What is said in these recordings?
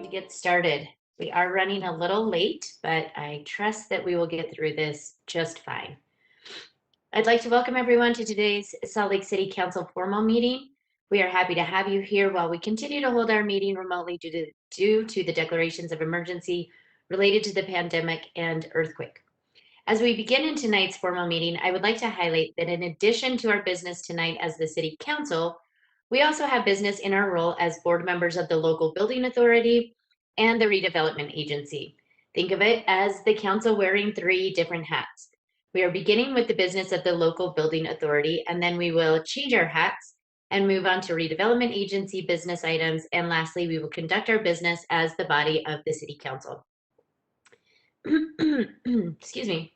To get started. We are running a little late, but I trust that we will get through this just fine. I'd like to welcome everyone to today's Salt Lake City Council formal meeting. We are happy to have you here while we continue to hold our meeting remotely due to the declarations of emergency related to the pandemic and earthquake. As we begin in tonight's formal meeting, I would like to highlight that in addition to our business tonight as the City Council, we also have business in our role as board members of the local building authority and the redevelopment agency. Think of it as the council wearing 3 different hats. We are beginning with the business of the local building authority, and then we will change our hats and move on to redevelopment agency business items. And lastly, we will conduct our business as the body of the City Council. Excuse me.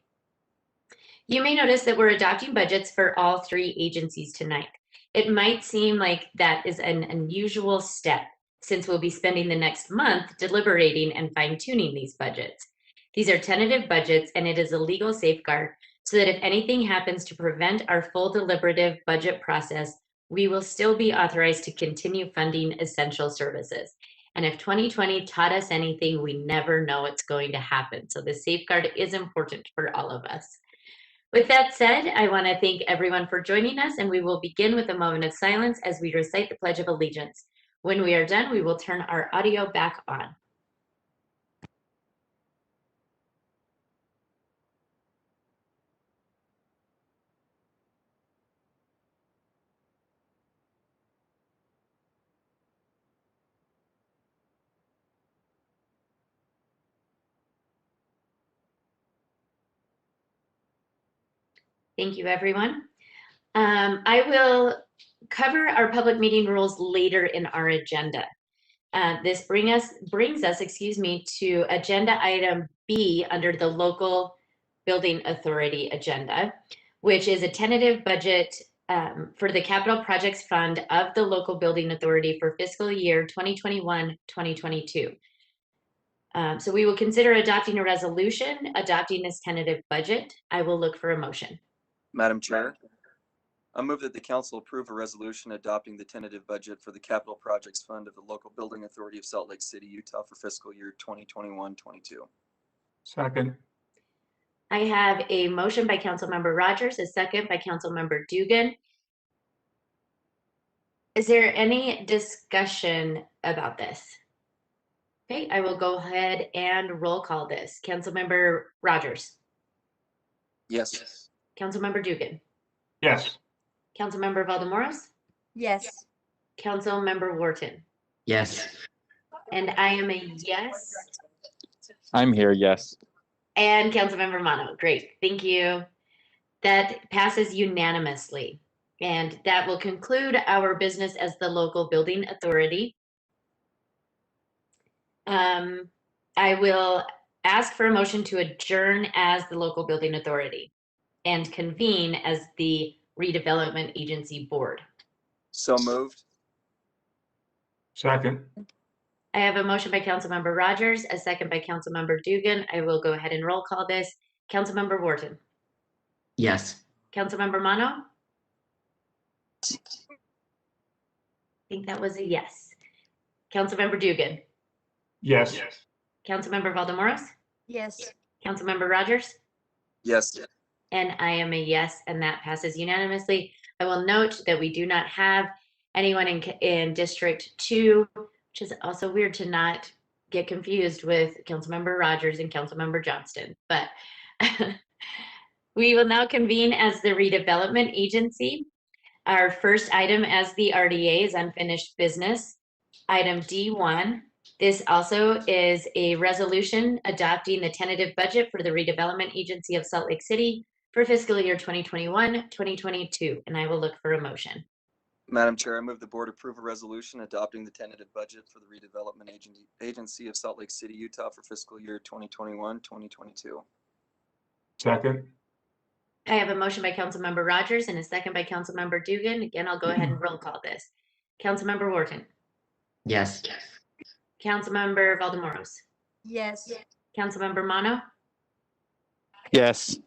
You may notice that we're adopting budgets for all 3 agencies tonight. It might seem like that is an unusual step, since we'll be spending the next month deliberating and fine-tuning these budgets. These are tentative budgets, and it is a legal safeguard so that if anything happens to prevent our full deliberative budget process, we will still be authorized to continue funding essential services. And if 2020 taught us anything, we never know what's going to happen. So the safeguard is important for all of us. With that said, I want to thank everyone for joining us, and we will begin with a moment of silence as we recite the Pledge of Allegiance. When we are done, we will turn our audio back on. Thank you, everyone. I will cover our public meeting rules later in our agenda. This brings us, to agenda item B under the local building authority agenda, which is a tentative budget for the capital projects fund of the local building authority for fiscal year 2021-2022. So we will consider adopting a resolution adopting this tentative budget. I will look for a motion. Madam Chair, I move that the council approve a resolution adopting the tentative budget for the Capital Projects Fund of the Local Building Authority of Salt Lake City, Utah for fiscal year 2021-22. Second. I have a motion by Councilmember Rogers, a second by Councilmember Dugan. Is there any discussion about this? Okay, I will go ahead and roll call this. Councilmember Rogers. Yes. Councilmember Dugan. Yes. Councilmember Valdemoros. Yes. Councilmember Wharton. Yes. And I am a yes. I'm here, yes. And Councilmember Mono. Great, thank you. That passes unanimously. And that will conclude our business as the local building authority. I will ask for a motion to adjourn as the local building authority and convene as the redevelopment agency board. So moved. Second. I have a motion by Councilmember Rogers, a second by Councilmember Dugan. I will go ahead and roll call this. Councilmember Wharton, Yes. Councilmember Mono. I think that was a yes. Councilmember Dugan, Yes. Councilmember Valdemoros, Yes. Councilmember Rogers, Yes. and I am a yes, and that passes unanimously. I will note that we do not have anyone in District 2, which is also weird to not get confused with Councilmember Rogers and Councilmember Johnston. But we will now convene as the Redevelopment Agency. Our first item as the RDA is unfinished business. Item D1. This also is a resolution adopting the tentative budget for the Redevelopment Agency of Salt Lake City for fiscal year 2021-2022, and I will look for a motion. Madam Chair, I move the board approve a resolution adopting the tentative budget for the Redevelopment Agency of Salt Lake City, Utah for fiscal year 2021-2022. Second. I have a motion by Councilmember Rogers and a second by Councilmember Dugan. Again, I'll go ahead and roll call this. Councilmember Wharton, Yes. Councilmember Valdemoros, Yes. Councilmember Mono, Yes.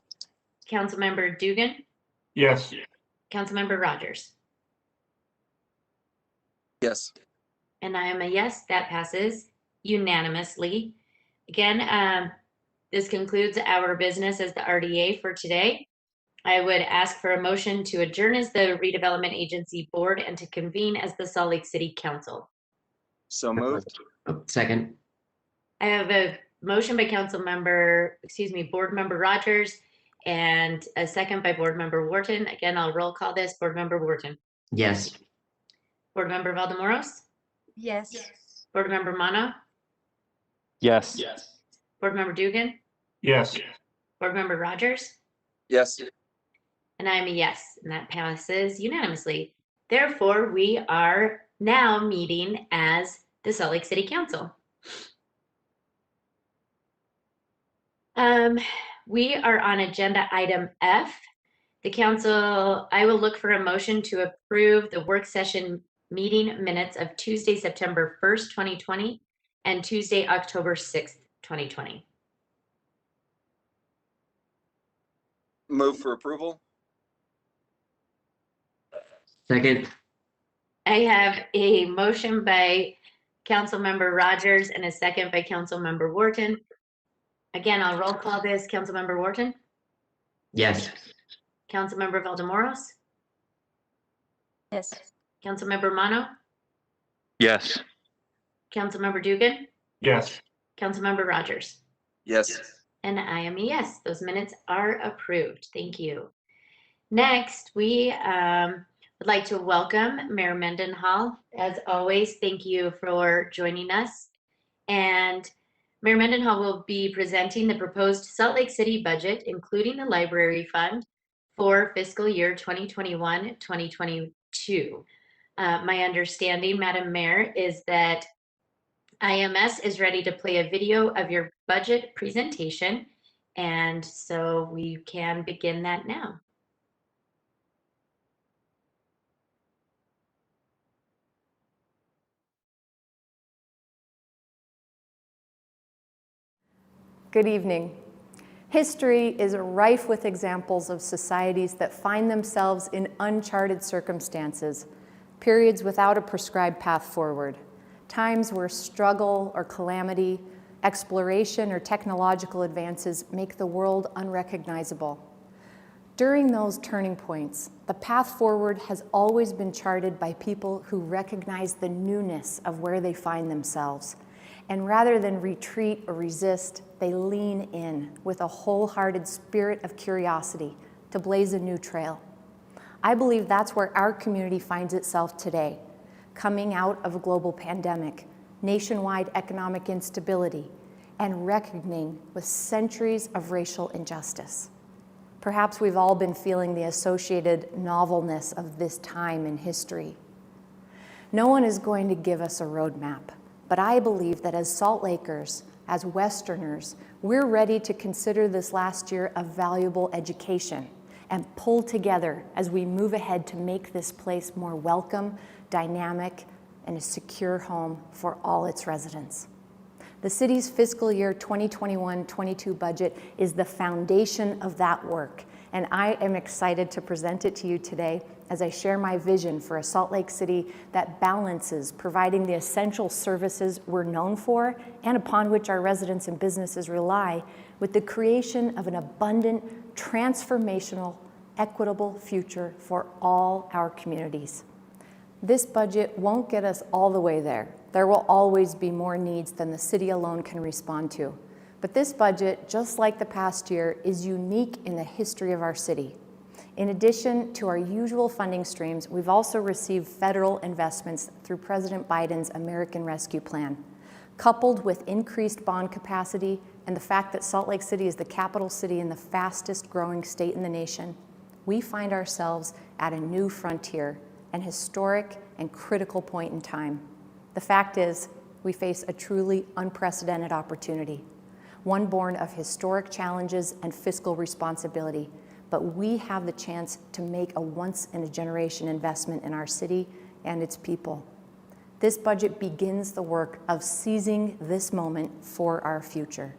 Councilmember Dugan, Yes. Councilmember Rogers. Yes. And I am a yes, that passes unanimously. Again, this concludes our business as the RDA for today. I would ask for a motion to adjourn as the Redevelopment Agency Board and to convene as the Salt Lake City Council. So moved. Second. I have a motion by Board Member Rogers and a second by Board Member Wharton. Again, I'll roll call this. Board Member Wharton, Yes. Board Member Valdemoros, Yes. Board Member Mono, Yes. Board Member Dugan, Yes. Board Member Rogers, Yes. and I am a yes, and that passes unanimously. Therefore, we are now meeting as the Salt Lake City Council. We are on agenda item F. The council, I will look for a motion to approve the work session meeting minutes of Tuesday, September 1st, 2020, and Tuesday, October 6th, 2020. Move for approval. Second. I have a motion by Councilmember Rogers and a second by Councilmember Wharton. Again, I'll roll call this. Councilmember Wharton, Yes. Councilmember Valdemoros, Yes. Councilmember Mono, Yes. Councilmember Dugan, Yes. Councilmember Rogers. Yes. And I am a yes. Those minutes are approved. Thank you. Next, we would like to welcome Mayor Mendenhall. As always, thank you for joining us. And Mayor Mendenhall will be presenting the proposed Salt Lake City budget, including the library fund for fiscal year 2021-2022. My understanding, Madam Mayor, is that IMS is ready to play a video of your budget presentation, and so we can begin that now. Good evening. History is rife with examples of societies that find themselves in uncharted circumstances, periods without a prescribed path forward, times where struggle or calamity, exploration or technological advances make the world unrecognizable. During those turning points, the path forward has always been charted by people who recognize the newness of where they find themselves. And rather than retreat or resist, they lean in with a wholehearted spirit of curiosity to blaze a new trail. I believe that's where our community finds itself today, coming out of a global pandemic, nationwide economic instability, and reckoning with centuries of racial injustice. Perhaps we've all been feeling the associated novelness of this time in history. No one is going to give us a roadmap, but I believe that as Salt Lakers, as Westerners, we're ready to consider this last year a valuable education and pull together as we move ahead to make this place more welcome, dynamic, and a secure home for all its residents. The city's fiscal year 2021-22 budget is the foundation of that work, and I am excited to present it to you today as I share my vision for a Salt Lake City that balances providing the essential services we're known for and upon which our residents and businesses rely with the creation of an abundant, transformational, equitable future for all our communities. This budget won't get us all the way there. There will always be more needs than the city alone can respond to. But this budget, just like the past year, is unique in the history of our city. In addition to our usual funding streams, we've also received federal investments through President Biden's American Rescue Plan. Coupled with increased bond capacity and the fact that Salt Lake City is the capital city in the fastest growing state in the nation, we find ourselves at a new frontier, an historic and critical point in time. The fact is, we face a truly unprecedented opportunity, one born of historic challenges and fiscal responsibility, but we have the chance to make a once-in-a-generation investment in our city and its people. This budget begins the work of seizing this moment for our future.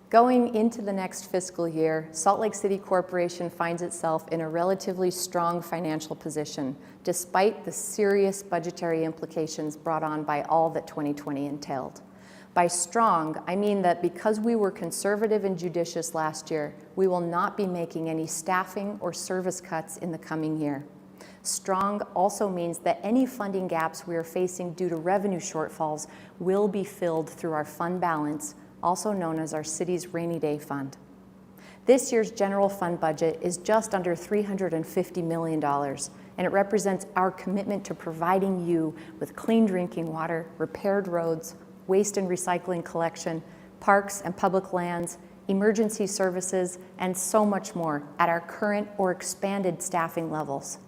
Going into the next fiscal year, Salt Lake City Corporation finds itself in a relatively strong financial position, despite the serious budgetary implications brought on by all that 2020 entailed. By strong, I mean that because we were conservative and judicious last year, we will not be making any staffing or service cuts in the coming year. Strong also means that any funding gaps we are facing due to revenue shortfalls will be filled through our fund balance, also known as our city's rainy day fund. This year's general fund budget is just under $350 million, and it represents our commitment to providing you with clean drinking water, repaired roads, waste and recycling collection, parks and public lands, emergency services, and so much more at our current or expanded staffing levels.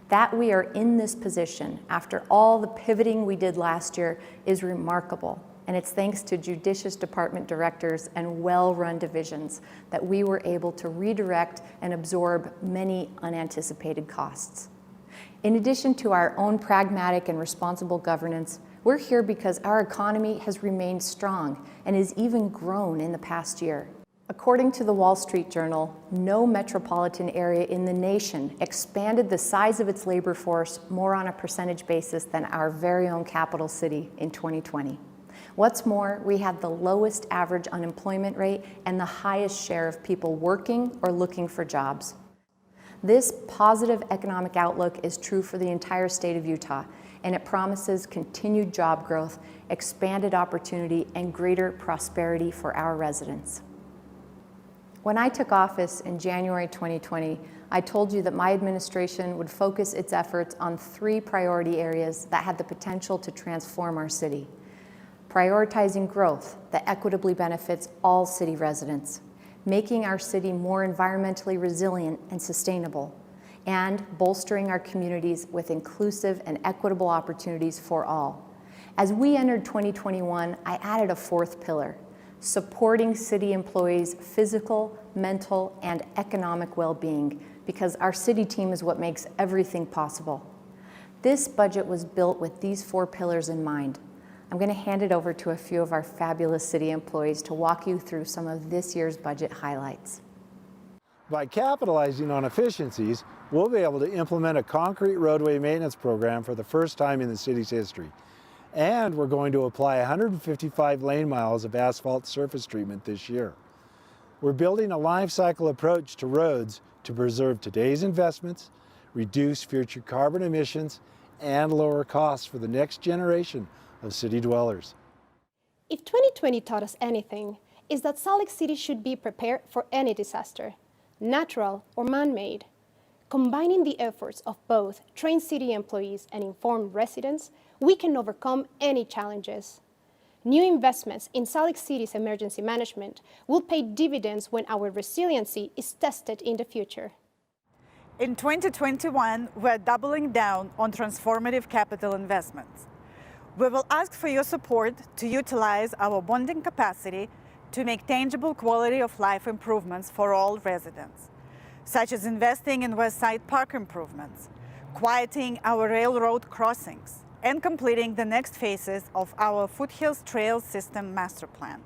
That we are in this position after all the pivoting we did last year is remarkable, and it's thanks to judicious department directors and well-run divisions that we were able to redirect and absorb many unanticipated costs. In addition to our own pragmatic and responsible governance, we're here because our economy has remained strong and has even grown in the past year. According to the Wall Street Journal, no metropolitan area in the nation expanded the size of its labor force more on a percentage basis than our very own capital city in 2020. What's more, we had the lowest average unemployment rate and the highest share of people working or looking for jobs. This positive economic outlook is true for the entire state of Utah, and it promises continued job growth, expanded opportunity, and greater prosperity for our residents. When I took office in January 2020, I told you that my administration would focus its efforts on 3 priority areas that had the potential to transform our city. Prioritizing growth that equitably benefits all city residents, making our city more environmentally resilient and sustainable, and bolstering our communities with inclusive and equitable opportunities for all. As we entered 2021, I added a 4th pillar, supporting city employees' physical, mental, and economic well-being, because our city team is what makes everything possible. This budget was built with these 4 pillars in mind. I'm going to hand it over to a few of our fabulous city employees to walk you through some of this year's budget highlights. By capitalizing on efficiencies, we'll be able to implement a concrete roadway maintenance program for the first time in the city's history. And we're going to apply 155 lane miles of asphalt surface treatment this year. We're building a life cycle approach to roads to preserve today's investments, reduce future carbon emissions, and lower costs for the next generation of city dwellers. If 2020 taught us anything, it's that Salt Lake City should be prepared for any disaster, natural or man-made. Combining the efforts of both trained city employees and informed residents, we can overcome any challenges. New investments in Salt Lake City's emergency management will pay dividends when our resiliency is tested in the future. In 2021, we're doubling down on transformative capital investments. We will ask for your support to utilize our bonding capacity to make tangible quality of life improvements for all residents, such as investing in West Side Park improvements, quieting our railroad crossings, and completing the next phases of our Foothills Trail System Master Plan.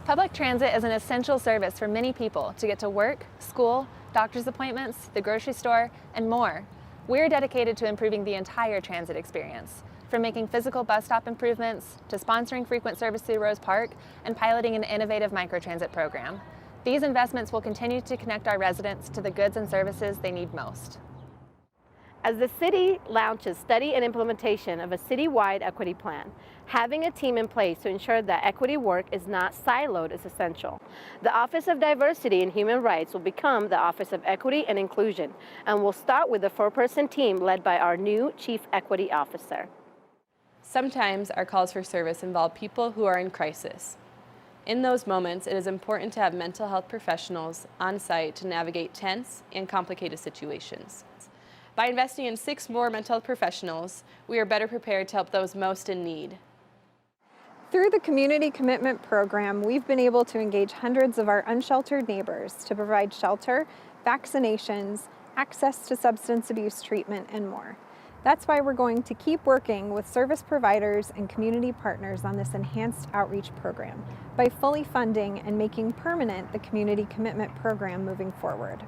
Public transit is an essential service for many people to get to work, school, doctor's appointments, the grocery store, and more. We're dedicated to improving the entire transit experience, from making physical bus stop improvements to sponsoring frequent service through Rose Park and piloting an innovative microtransit program. These investments will continue to connect our residents to the goods and services they need most. As the city launches study and implementation of a citywide equity plan, having a team in place to ensure that equity work is not siloed is essential. The Office of Diversity and Human Rights will become the Office of Equity and Inclusion, and will start with a 4-person team led by our new Chief Equity Officer. Sometimes our calls for service involve people who are in crisis. In those moments, it is important to have mental health professionals on site to navigate tense and complicated situations. By investing in 6 more mental health professionals, we are better prepared to help those most in need. Through the Community Commitment Program, we've been able to engage hundreds of our unsheltered neighbors to provide shelter, vaccinations, access to substance abuse treatment, and more. That's why we're going to keep working with service providers and community partners on this enhanced outreach program by fully funding and making permanent the Community Commitment Program moving forward.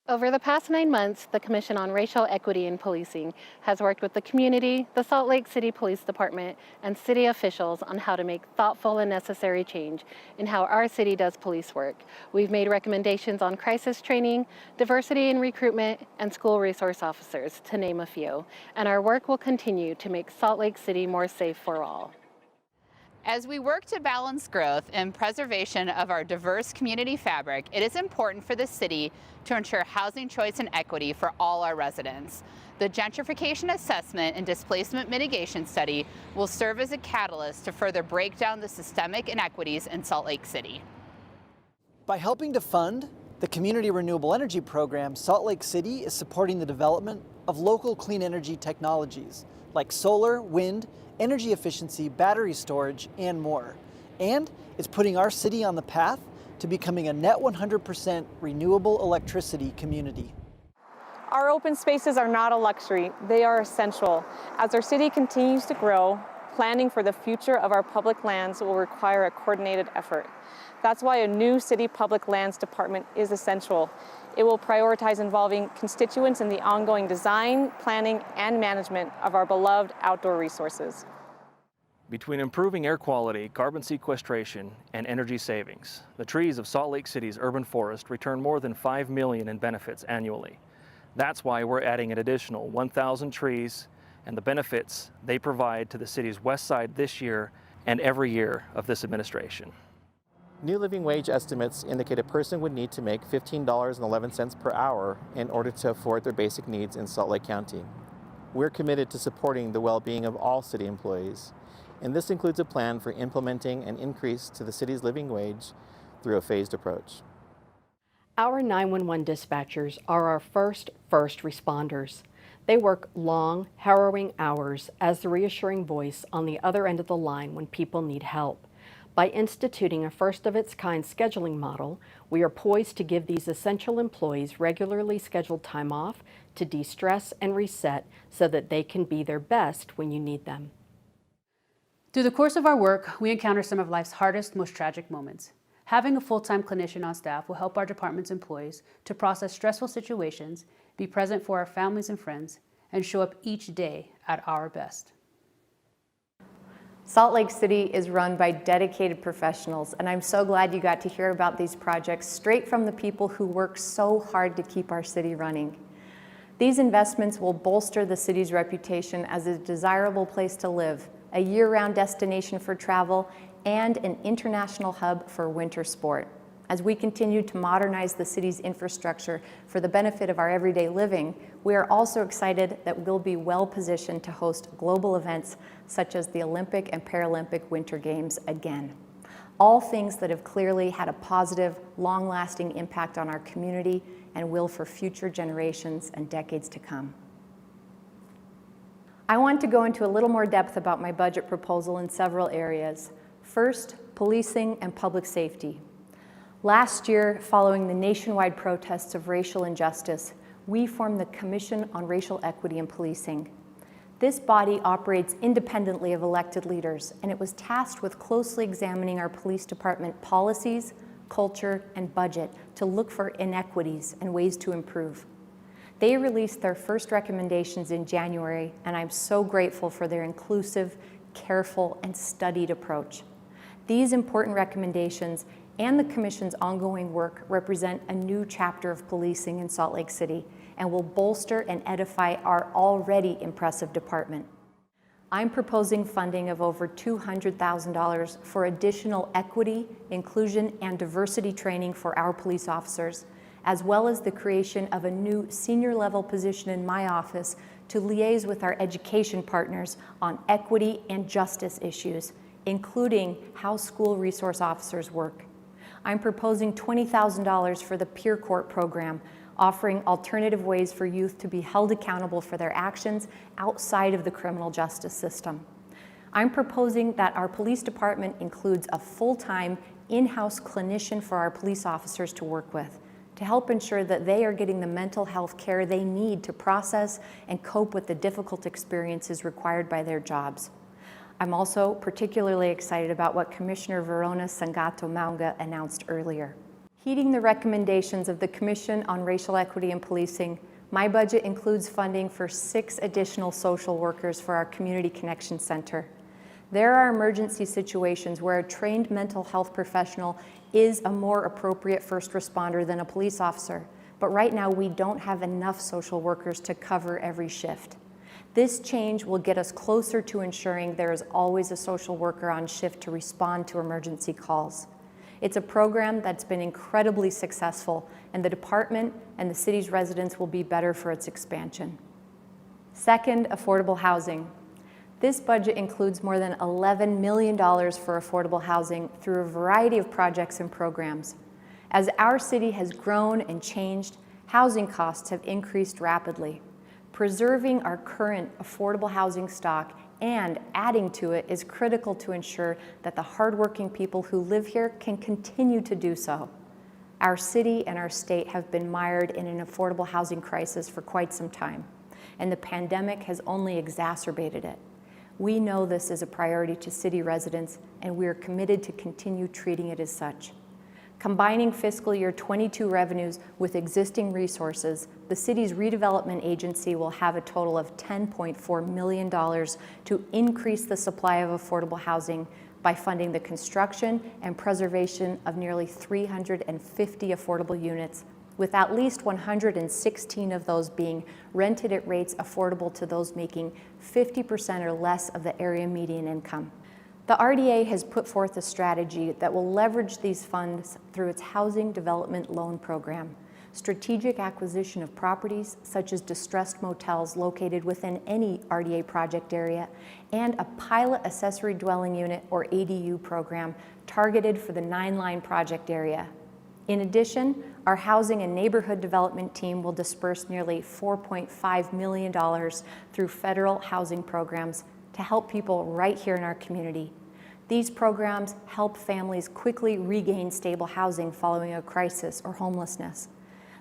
Over the past 9 months, the Commission on Racial Equity in Policing has worked with the community, the Salt Lake City Police Department, and city officials on how to make thoughtful and necessary change in how our city does police work. We've made recommendations on crisis training, diversity in recruitment, and school resource officers, to name a few. And our work will continue to make Salt Lake City more safe for all. As we work to balance growth and preservation of our diverse community fabric, it is important for the city to ensure housing choice and equity for all our residents. The gentrification assessment and displacement mitigation study will serve as a catalyst to further break down the systemic inequities in Salt Lake City. By helping to fund the Community Renewable Energy Program, Salt Lake City is supporting the development of local clean energy technologies like solar, wind, energy efficiency, battery storage, and more. And it's putting our city on the path to becoming a net 100% renewable electricity community. Our open spaces are not a luxury, they are essential. As our city continues to grow, planning for the future of our public lands will require a coordinated effort. That's why a new city public lands department is essential. It will prioritize involving constituents in the ongoing design, planning, and management of our beloved outdoor resources. Between improving air quality, carbon sequestration, and energy savings, the trees of Salt Lake City's urban forest return more than $5 million in benefits annually. That's why we're adding an additional 1,000 trees and the benefits they provide to the city's west side this year and every year of this administration. New living wage estimates indicate a person would need to make $15.11 per hour in order to afford their basic needs in Salt Lake County. We're committed to supporting the well-being of all city employees, and this includes a plan for implementing an increase to the city's living wage through a phased approach. Our 911 dispatchers are our first responders. They work long, harrowing hours as the reassuring voice on the other end of the line when people need help. By instituting a first-of-its-kind scheduling model, we are poised to give these essential employees regularly scheduled time off to de-stress and reset so that they can be their best when you need them. Through the course of our work, we encounter some of life's hardest, most tragic moments. Having a full-time clinician on staff will help our department's employees to process stressful situations, be present for our families and friends, and show up each day at our best. Salt Lake City is run by dedicated professionals, and I'm so glad you got to hear about these projects straight from the people who work so hard to keep our city running. These investments will bolster the city's reputation as a desirable place to live, a year-round destination for travel, and an international hub for winter sport. As we continue to modernize the city's infrastructure for the benefit of our everyday living, we are also excited that we'll be well positioned to host global events such as the Olympic and Paralympic Winter Games again. All things that have clearly had a positive, long-lasting impact on our community and will for future generations and decades to come. I want to go into a little more depth about my budget proposal in several areas. First, policing and public safety. Last year, following the nationwide protests of racial injustice, we form the Commission on Racial Equity in Policing. This body operates independently of elected leaders, and it was tasked with closely examining our police department policies, culture, and budget to look for inequities and ways to improve. They released their first recommendations in January, and I'm so grateful for their inclusive, careful, and studied approach. These important recommendations and the Commission's ongoing work represent a new chapter of policing in Salt Lake City and will bolster and edify our already impressive department. I'm proposing funding of over $200,000 for additional equity, inclusion, and diversity training for our police officers, as well as the creation of a new senior-level position in my office to liaise with our education partners on equity and justice issues, including how school resource officers work. I'm proposing $20,000 for the Peer Court program, offering alternative ways for youth to be held accountable for their actions outside of the criminal justice system. I'm proposing that our police department includes a full-time, in-house clinician for our police officers to work with, to help ensure that they are getting the mental health care they need to process and cope with the difficult experiences required by their jobs. I'm also particularly excited about what Commissioner Verona Sangato-Maunga announced earlier. Heeding the recommendations of the Commission on Racial Equity in Policing, my budget includes funding for 6 additional social workers for our Community Connection Center. There are emergency situations where a trained mental health professional is a more appropriate first responder than a police officer, but right now we don't have enough social workers to cover every shift. This change will get us closer to ensuring there is always a social worker on shift to respond to emergency calls. It's a program that's been incredibly successful, and the department and the city's residents will be better for its expansion. Second, affordable housing. This budget includes more than $11 million for affordable housing through a variety of projects and programs. As our city has grown and changed, housing costs have increased rapidly. Preserving our current affordable housing stock and adding to it is critical to ensure that the hardworking people who live here can continue to do so. Our city and our state have been mired in an affordable housing crisis for quite some time, and the pandemic has only exacerbated it. We know this is a priority to city residents, and we are committed to continue treating it as such. Combining fiscal year 22 revenues with existing resources, the city's redevelopment agency will have a total of $10.4 million to increase the supply of affordable housing by funding the construction and preservation of nearly 350 affordable units, with at least 116 of those being rented at rates affordable to those making 50% or less of the area median income. The RDA has put forth a strategy that will leverage these funds through its Housing Development Loan Program, strategic acquisition of properties such as distressed motels located within any RDA project area, and a pilot accessory dwelling unit or ADU program targeted for the 9-line project area. In addition, our housing and neighborhood development team will disperse nearly $4.5 million through federal housing programs to help people right here in our community. These programs help families quickly regain stable housing following a crisis or homelessness.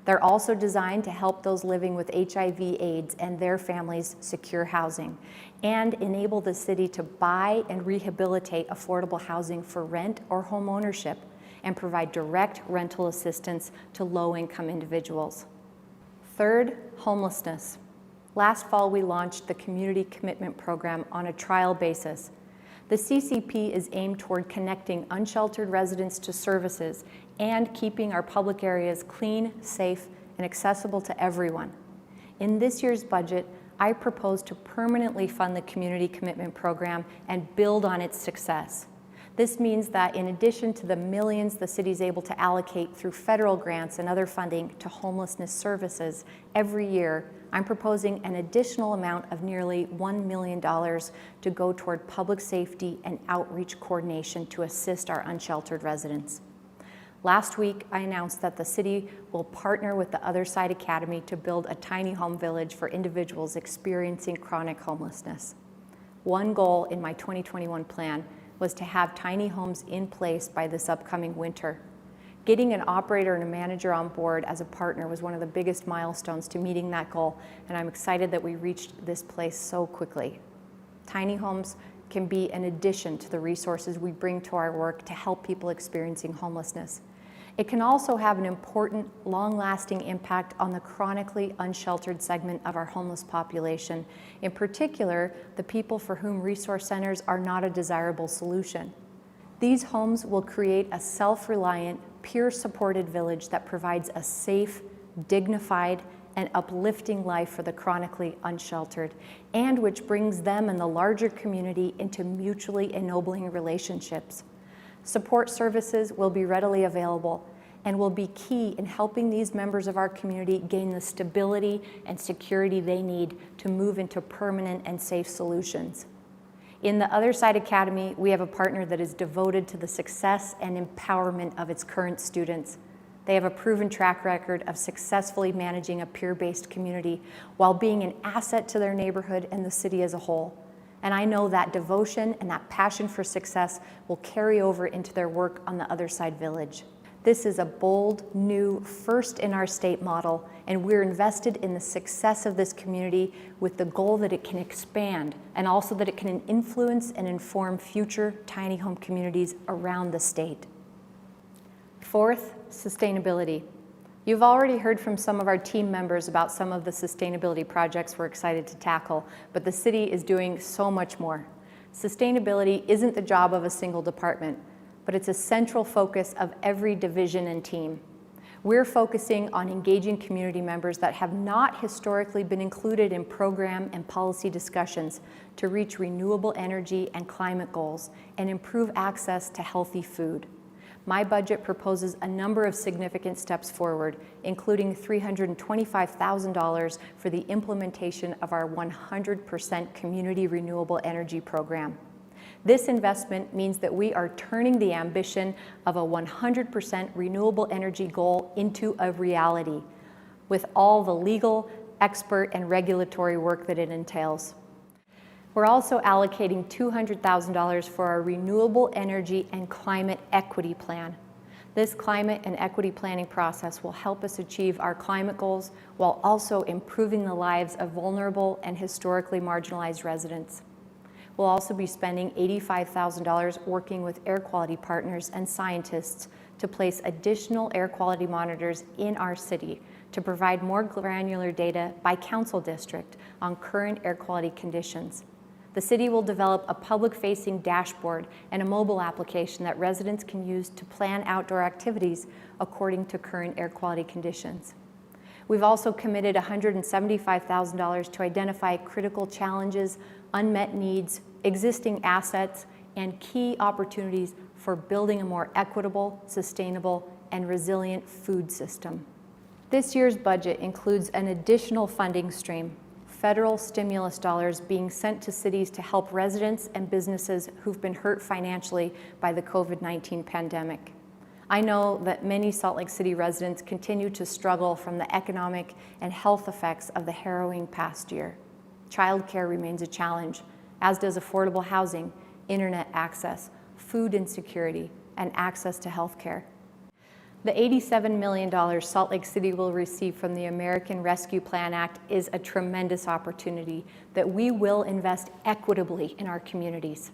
They're also designed to help those living with HIV/AIDS and their families secure housing and enable the city to buy and rehabilitate affordable housing for rent or home ownership and provide direct rental assistance to low-income individuals. Third, homelessness. Last fall, we launched the Community Commitment Program on a trial basis. The CCP is aimed toward connecting unsheltered residents to services and keeping our public areas clean, safe, and accessible to everyone. In this year's budget, I propose to permanently fund the Community Commitment Program and build on its success. This means that in addition to the millions the city is able to allocate through federal grants and other funding to homelessness services every year, I'm proposing an additional amount of nearly $1 million to go toward public safety and outreach coordination to assist our unsheltered residents. Last week, I announced that the city will partner with the Other Side Academy to build a tiny home village for individuals experiencing chronic homelessness. One goal in my 2021 plan was to have tiny homes in place by this upcoming winter. Getting an operator and a manager on board as a partner was one of the biggest milestones to meeting that goal, and I'm excited that we reached this place so quickly. Tiny homes can be an addition to the resources we bring to our work to help people experiencing homelessness. It can also have an important, long-lasting impact on the chronically unsheltered segment of our homeless population, in particular, the people for whom resource centers are not a desirable solution. These homes will create a self-reliant, peer-supported village that provides a safe, dignified, and uplifting life for the chronically unsheltered, and which brings them and the larger community into mutually ennobling relationships. Support services will be readily available and will be key in helping these members of our community gain the stability and security they need to move into permanent and safe solutions. In the Other Side Academy, we have a partner that is devoted to the success and empowerment of its current students. They have a proven track record of successfully managing a peer-based community while being an asset to their neighborhood and the city as a whole. And I know that devotion and that passion for success will carry over into their work on the Other Side Village. This is a bold, new, first in our state model, and we're invested in the success of this community with the goal that it can expand and also that it can influence and inform future tiny home communities around the state. Fourth, sustainability. You've already heard from some of our team members about some of the sustainability projects we're excited to tackle, but the city is doing so much more. Sustainability isn't the job of a single department, but it's a central focus of every division and team. We're focusing on engaging community members that have not historically been included in program and policy discussions to reach renewable energy and climate goals and improve access to healthy food. My budget proposes a number of significant steps forward, including $325,000 for the implementation of our 100% community renewable energy program. This investment means that we are turning the ambition of a 100% renewable energy goal into a reality, with all the legal, expert, and regulatory work that it entails. We're also allocating $200,000 for our renewable energy and climate equity plan. This climate and equity planning process will help us achieve our climate goals while also improving the lives of vulnerable and historically marginalized residents. We'll also be spending $85,000 working with air quality partners and scientists to place additional air quality monitors in our city to provide more granular data by council district on current air quality conditions. The city will develop a public-facing dashboard and a mobile application that residents can use to plan outdoor activities according to current air quality conditions. We've also committed $175,000 to identify critical challenges, unmet needs, existing assets, and key opportunities for building a more equitable, sustainable, and resilient food system. This year's budget includes an additional funding stream, federal stimulus dollars being sent to cities to help residents and businesses who've been hurt financially by the COVID-19 pandemic. I know that many Salt Lake City residents continue to struggle from the economic and health effects of the harrowing past year. Childcare remains a challenge, as does affordable housing, internet access, food insecurity, and access to health care. The $87 million Salt Lake City will receive from the American Rescue Plan Act is a tremendous opportunity that we will invest equitably in our communities.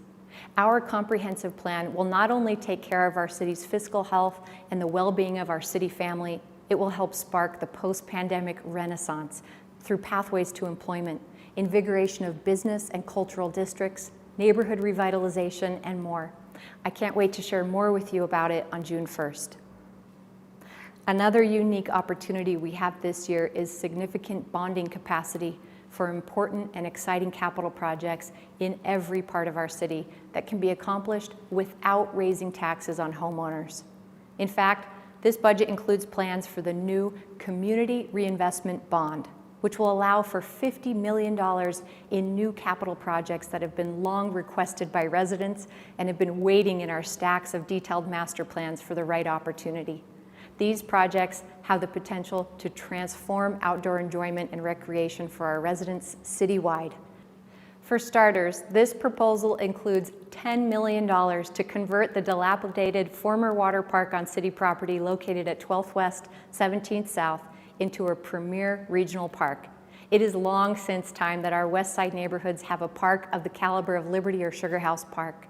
Our comprehensive plan will not only take care of our city's fiscal health and the well-being of our city family, it will help spark the post-pandemic renaissance through pathways to employment, invigoration of business and cultural districts, neighborhood revitalization, and more. I can't wait to share more with you about it on June 1st. Another unique opportunity we have this year is significant bonding capacity for important and exciting capital projects in every part of our city that can be accomplished without raising taxes on homeowners. In fact, this budget includes plans for the new Community Reinvestment Bond, which will allow for $50 million in new capital projects that have been long requested by residents and have been waiting in our stacks of detailed master plans for the right opportunity. These projects have the potential to transform outdoor enjoyment and recreation for our residents citywide. For starters, this proposal includes $10 million to convert the dilapidated former water park on city property located at 12th West, 17th South into a premier regional park. It is long since time that our West Side neighborhoods have a park of the caliber of Liberty or Sugar House Park.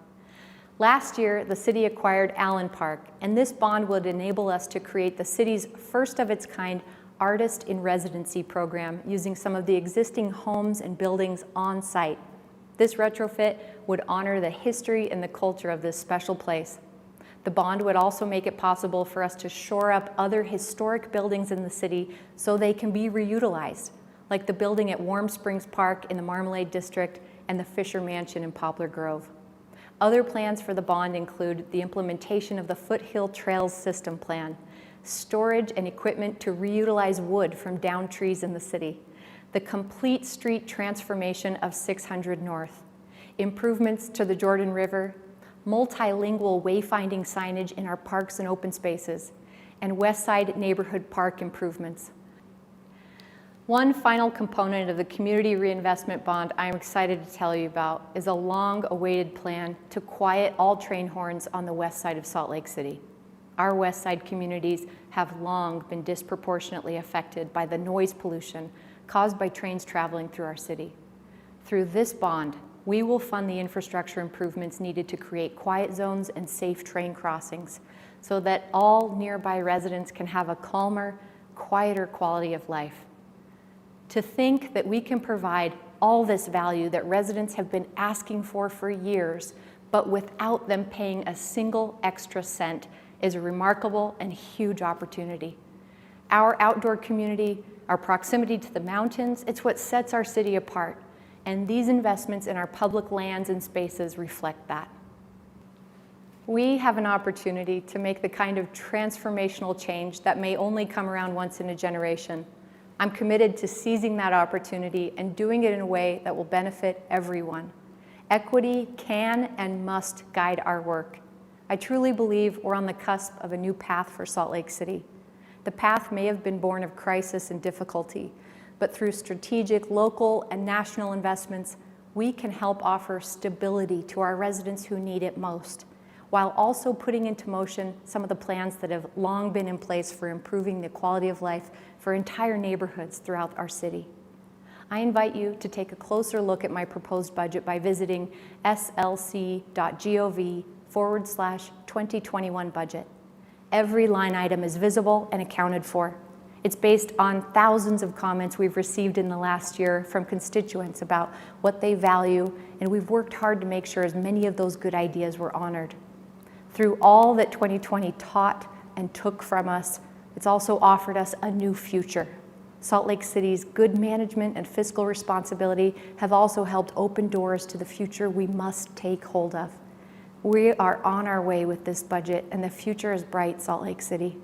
Last year, the city acquired Allen Park, and this bond would enable us to create the city's first of its kind Artist in Residency program using some of the existing homes and buildings on site. This retrofit would honor the history and the culture of this special place. The bond would also make it possible for us to shore up other historic buildings in the city so they can be reutilized, like the building at Warm Springs Park in the Marmalade District and the Fisher Mansion in Poplar Grove. Other plans for the bond include the implementation of the Foothill Trails System Plan, storage and equipment to reutilize wood from downed trees in the city, the complete street transformation of 600 North, improvements to the Jordan River, multilingual wayfinding signage in our parks and open spaces, and West Side neighborhood park improvements. One final component of the Community Reinvestment Bond I'm excited to tell you about is a long-awaited plan to quiet all train horns on the west side of Salt Lake City. Our west side communities have long been disproportionately affected by the noise pollution caused by trains traveling through our city. Through this bond, we will fund the infrastructure improvements needed to create quiet zones and safe train crossings so that all nearby residents can have a calmer, quieter quality of life. To think that we can provide all this value that residents have been asking for years, but without them paying a single extra cent is a remarkable and huge opportunity. Our outdoor community, our proximity to the mountains, it's what sets our city apart. And these investments in our public lands and spaces reflect that. We have an opportunity to make the kind of transformational change that may only come around once in a generation. I'm committed to seizing that opportunity and doing it in a way that will benefit everyone. Equity can and must guide our work. I truly believe we're on the cusp of a new path for Salt Lake City. The path may have been born of crisis and difficulty, but through strategic local and national investments, we can help offer stability to our residents who need it most, while also putting into motion some of the plans that have long been in place for improving the quality of life for entire neighborhoods throughout our city. I invite you to take a closer look at my proposed budget by visiting slc.gov/2021 budget. Every line item is visible and accounted for. It's based on thousands of comments we've received in the last year from constituents about what they value, and we've worked hard to make sure as many of those good ideas were honored. Through all that 2020 taught and took from us, it's also offered us a new future. Salt Lake City's good management and fiscal responsibility have also helped open doors to the future we must take hold of. We are on our way with this budget, and the future is bright, Salt Lake City.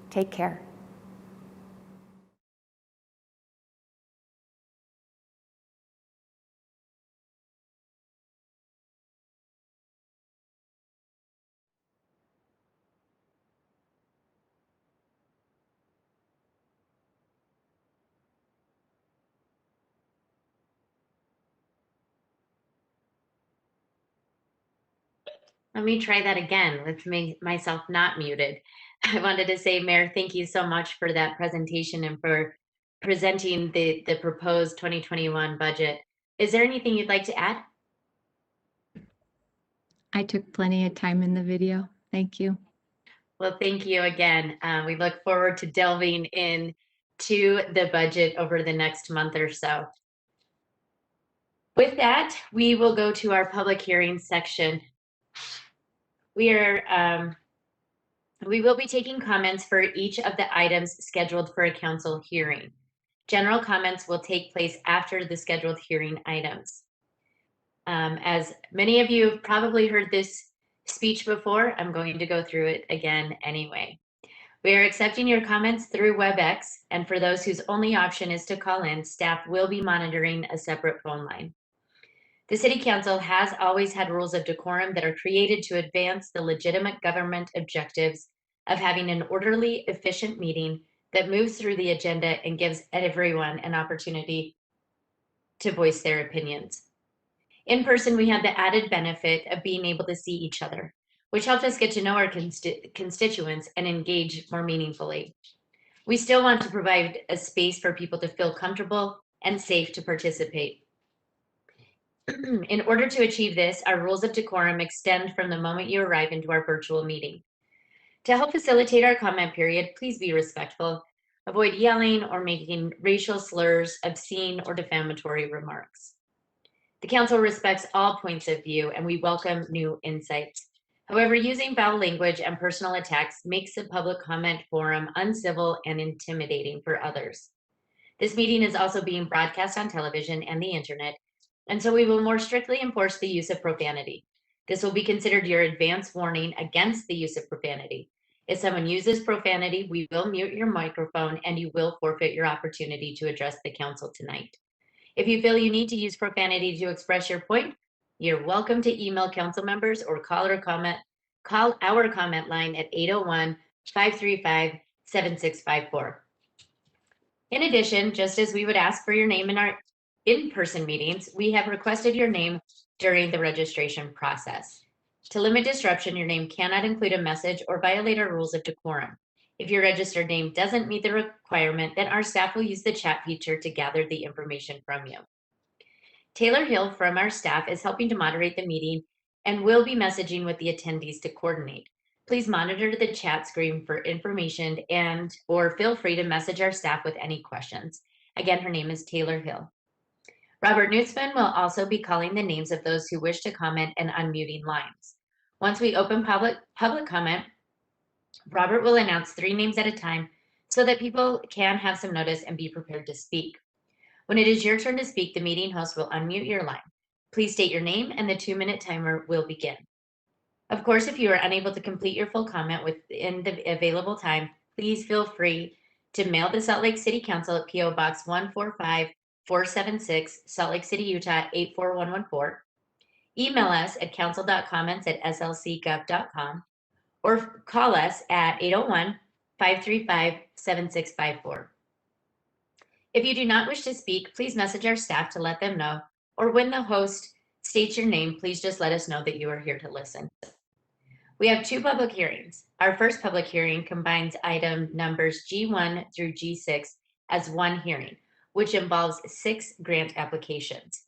Take care. Let me try that again with myself not muted. I wanted to say, Mayor, thank you so much for that presentation and for presenting the proposed 2021 budget. Is there anything you'd like to add? I took plenty of time in the video. Thank you. Well, thank you again. We look forward to delving into the budget over the next month or so. With that, we will go to our public hearing section. We will be taking comments for each of the items scheduled for a council hearing. General comments will take place after the scheduled hearing items. As many of you have probably heard this speech before, I'm going to go through it again anyway. We are accepting your comments through WebEx, and for those whose only option is to call in, staff will be monitoring a separate phone line. The City Council has always had rules of decorum that are created to advance the legitimate government objectives of having an orderly, efficient meeting that moves through the agenda and gives everyone an opportunity to voice their opinions. In person, we had the added benefit of being able to see each other, which helped us get to know our constituents and engage more meaningfully. We still want to provide a space for people to feel comfortable and safe to participate. In order to achieve this, our rules of decorum extend from the moment you arrive into our virtual meeting. To help facilitate our comment period, please be respectful. Avoid yelling or making racial slurs, obscene, or defamatory remarks. The council respects all points of view and we welcome new insights. However, using foul language and personal attacks makes the public comment forum uncivil and intimidating for others. This meeting is also being broadcast on television and the internet, and so we will more strictly enforce the use of profanity. This will be considered your advance warning against the use of profanity. If someone uses profanity, we will mute your microphone and you will forfeit your opportunity to address the council tonight. If you feel you need to use profanity to express your point, you're welcome to email council members or call our comment line at 801-535-7654. In addition, just as we would ask for your name in our in-person meetings, we have requested your name during the registration process. To limit disruption, your name cannot include a message or violate our rules of decorum. If your registered name doesn't meet the requirement, then our staff will use the chat feature to gather the information from you. Taylor Hill from our staff is helping to moderate the meeting and will be messaging with the attendees to coordinate. Please monitor the chat screen for information or feel free to message our staff with any questions. Again, her name is Taylor Hill. Robert Nutzman will also be calling the names of those who wish to comment and unmuting lines. Once we open public comment, Robert will announce 3 names at a time so that people can have some notice and be prepared to speak. When it is your turn to speak, the meeting host will unmute your line. Please state your name and the 2-minute timer will begin. Of course, if you are unable to complete your full comment within the available time, please feel free to mail the Salt Lake City Council at P.O. Box 145476, Salt Lake City, Utah 84114. Email us at council.comments@slcgov.com or call us at 801-535-7654. If you do not wish to speak, please message our staff to let them know, or when the host states your name, please just let us know that you are here to listen. We have 2 public hearings. Our first public hearing combines item numbers G1 through G6 as one hearing, which involves 6 grant applications.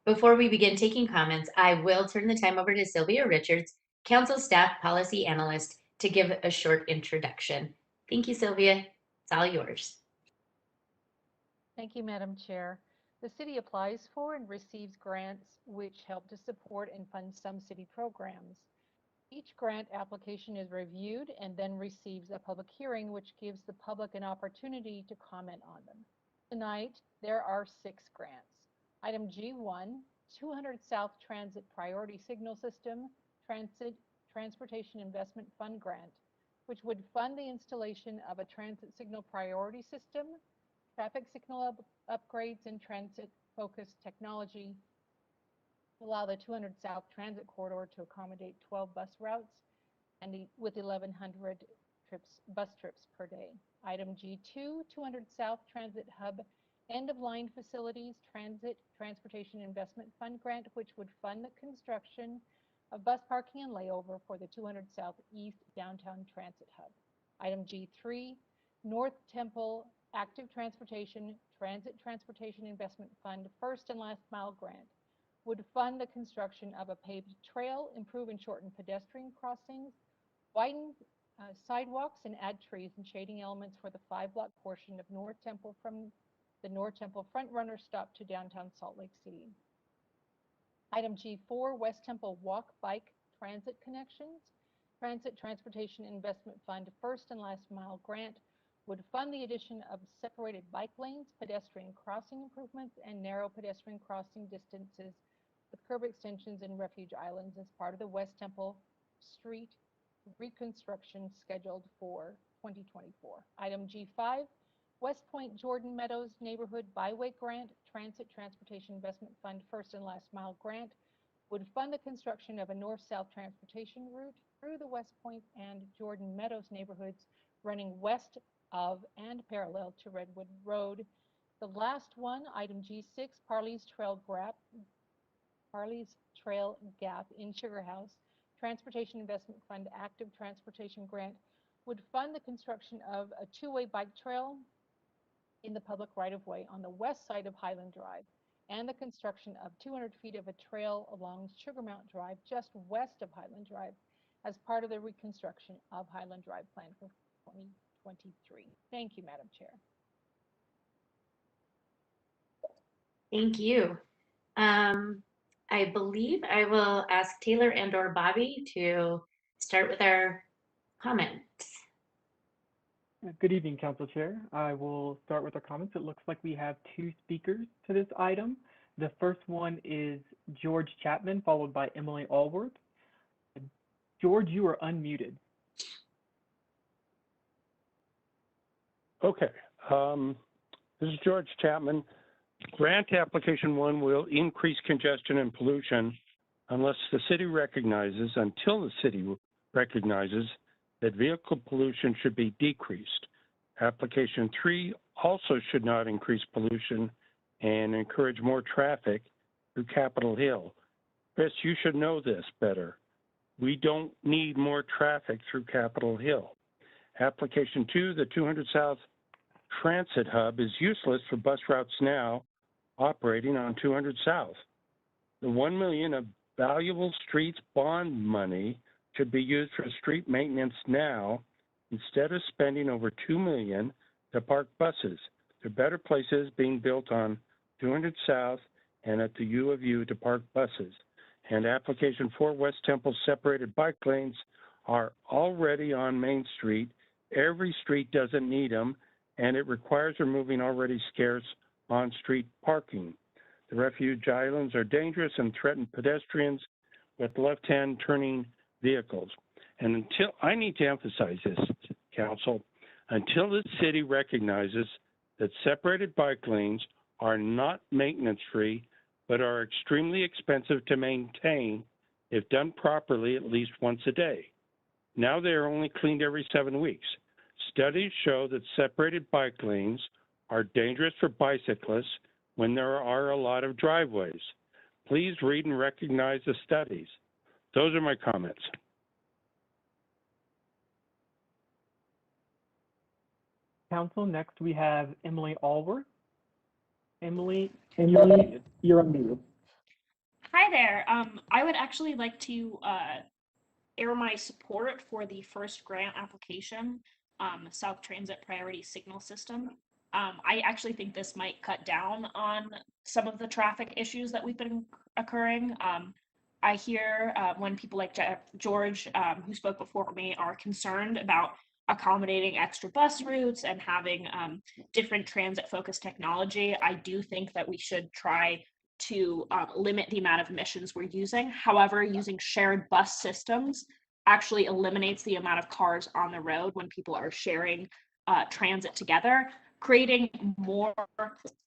Before we begin taking comments, I will turn the time over to Sylvia Richards, Council Staff Policy Analyst, to give a short introduction. Thank you, Sylvia. It's all yours. Thank you, Madam Chair. The city applies for and receives grants which help to support and fund some city programs. Each grant application is reviewed and then receives a public hearing, which gives the public an opportunity to comment on them. Tonight, there are 6 grants. Item G1, 200 South Transit Priority Signal System Transportation Investment Fund Grant, which would fund the installation of a transit signal priority system, traffic signal upgrades, and transit-focused technology to allow the 200 South Transit Corridor to accommodate 12 bus routes and with 1,100 bus trips per day. Item G2, 200 South Transit Hub End-of-Line Facilities Transportation Investment Fund Grant, which would fund the construction of bus parking and layover for the 200 Southeast Downtown Transit Hub. Item G3, North Temple Active Transportation Transit Transportation Investment Fund First and Last Mile Grant would fund the construction of a paved trail, improve and shorten pedestrian crossings, widen sidewalks, and add trees and shading elements for the 5-block portion of North Temple from the North Temple Front Runner Stop to downtown Salt Lake City. Item G4, West Temple Walk Bike Transit Connections, Transit Transportation Investment Fund First and Last Mile Grant would fund the addition of separated bike lanes, pedestrian crossing improvements, and narrow pedestrian crossing distances with curb extensions and refuge islands as part of the West Temple Street reconstruction scheduled for 2024. Item G5, West Point Jordan Meadows Neighborhood Byway Grant, Transit Transportation Investment Fund First and Last Mile Grant would fund the construction of a north-south transportation route through the West Point and Jordan Meadows neighborhoods running west of and parallel to Redwood Road. The last one, item G6, Parley's Trail Harley's Trail Gap in Sugar House, Transportation Investment Fund Active Transportation Grant would fund the construction of a two-way bike trail in the public right-of-way on the west side of Highland Drive and the construction of 200 feet of a trail along Sugar Mount Drive just west of Highland Drive as part of the reconstruction of Highland Drive plan for 2023. Thank you, Madam Chair. Thank you. I believe I will ask Taylor and or Bobby to start with our comments. Good evening, Council Chair. I will start with our comments. It looks like we have two speakers to this item. The first one is George Chapman, followed by Emily Allworth. George, you are unmuted. Okay. This is George Chapman. Grant application 1 will increase congestion and pollution until the city recognizes that vehicle pollution should be decreased. Application 3 also should not increase pollution and encourage more traffic through Capitol Hill. Chris, you should know this better. We don't need more traffic through Capitol Hill. Application 2, the 200 South Transit Hub is useless for bus routes now operating on 200 South. The $1 million of valuable streets bond money should be used for street maintenance now instead of spending over $2 million to park buses. There are better places being built on 200 South and at the U of U to park buses. And application 4, West Temple separated bike lanes are already on Main Street. Every street doesn't need them, and it requires removing already scarce on-street parking. The refuge islands are dangerous and threaten pedestrians with left-hand turning vehicles. And I need to emphasize this, Council, until the city recognizes that separated bike lanes are not maintenance-free, but are extremely expensive to maintain if done properly at least once a day. Now they are only cleaned every 7 weeks. Studies show that separated bike lanes are dangerous for bicyclists when there are a lot of driveways. Please read and recognize the studies. Those are my comments. Council, next we have Emily Allworth. Emily, you're unmuted. Hi there. I would actually like to air my support for the first grant application, South Transit Priority Signal System. I actually think this might cut down on some of the traffic issues that we've been occurring. I hear when people like George, who spoke before me, are concerned about accommodating extra bus routes and having different transit-focused technology. I do think that we should try to limit the amount of emissions we're using. However, using shared bus systems actually eliminates the amount of cars on the road when people are sharing transit together. Creating more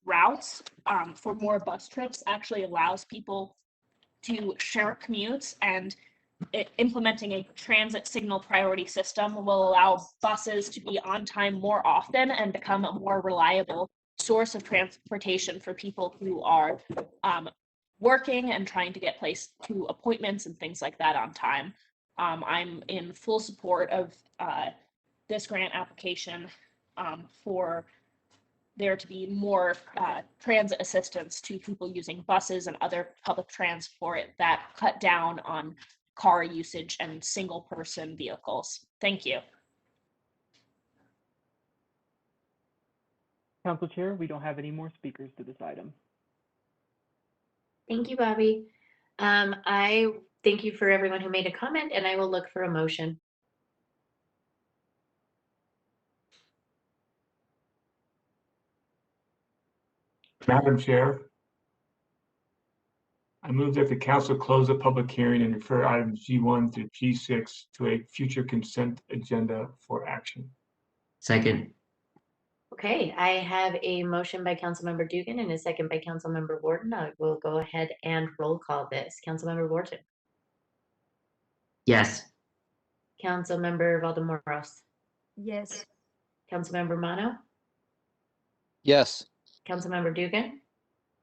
routes for more bus trips actually allows people to share commutes, and implementing a transit signal priority system will allow buses to be on time more often and become a more reliable source of transportation for people who are working and trying to get placed to appointments and things like that on time. I'm in full support of this grant application for there to be more transit assistance to people using buses and other public transport that cut down on car usage and single person vehicles. Thank you. Council Chair, we don't have any more speakers to this item. Thank you, Bobby. I thank you for everyone who made a comment, and I will look for a motion. Madam Chair, I move that the council close the public hearing and refer items G1 through G6 to a future consent agenda for action. Second. Okay, I have a motion by Councilmember Dugan and a second by Councilmember Wharton. I will go ahead and roll call this. Councilmember Wharton. Yes. Councilmember Valdemoros. Yes. Councilmember Mano. Yes. Councilmember Dugan.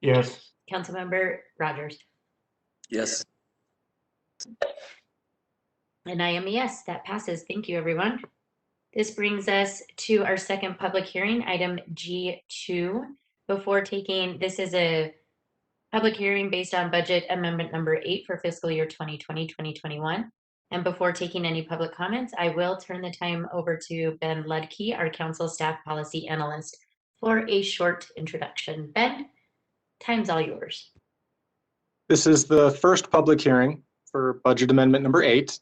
Yes. Councilmember Rogers. Yes. And I am a yes, that passes. Thank you, everyone. This brings us to our second public hearing, item G2. This is a public hearing based on budget amendment number 8 for fiscal year 2020-2021. And before taking any public comments, I will turn the time over to Ben Ludke, our council staff policy analyst, for a short introduction. Ben, time's all yours. This is the first public hearing for budget amendment number 8.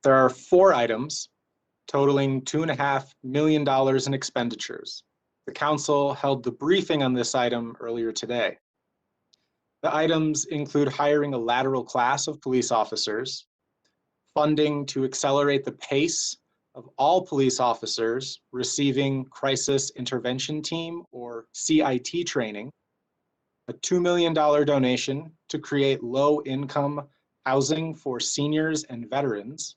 There are 4 items totaling $2.5 million in expenditures. The council held the briefing on this item earlier today. The items include hiring a lateral class of police officers, funding to accelerate the pace of all police officers receiving Crisis Intervention Team or CIT training, a $2 million donation to create low-income housing for seniors and veterans,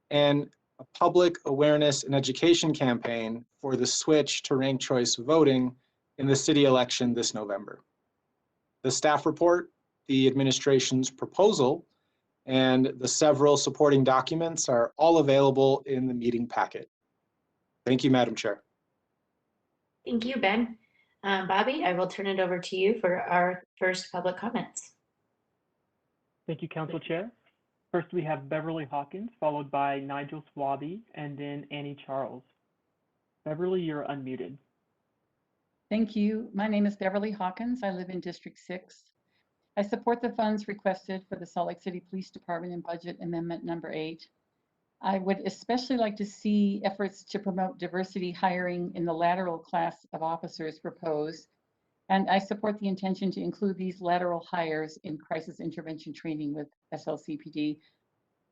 and a public awareness and education campaign for the switch to ranked choice voting in the city election this November. The staff report, the administration's proposal, and the several supporting documents are all available in the meeting packet. Thank you, Madam Chair. Thank you, Ben. Bobby, I will turn it over to you for our first public comments. Thank you, Council Chair. First, we have Beverly Hawkins, followed by Nigel Swaby, and then Annie Charles. Beverly, you're unmuted. Thank you. My name is Beverly Hawkins. I live in District 6. I support the funds requested for the Salt Lake City Police Department in Budget Amendment number 8. I would especially like to see efforts to promote diversity hiring in the lateral class of officers proposed. And I support the intention to include these lateral hires in crisis intervention training with SLCPD,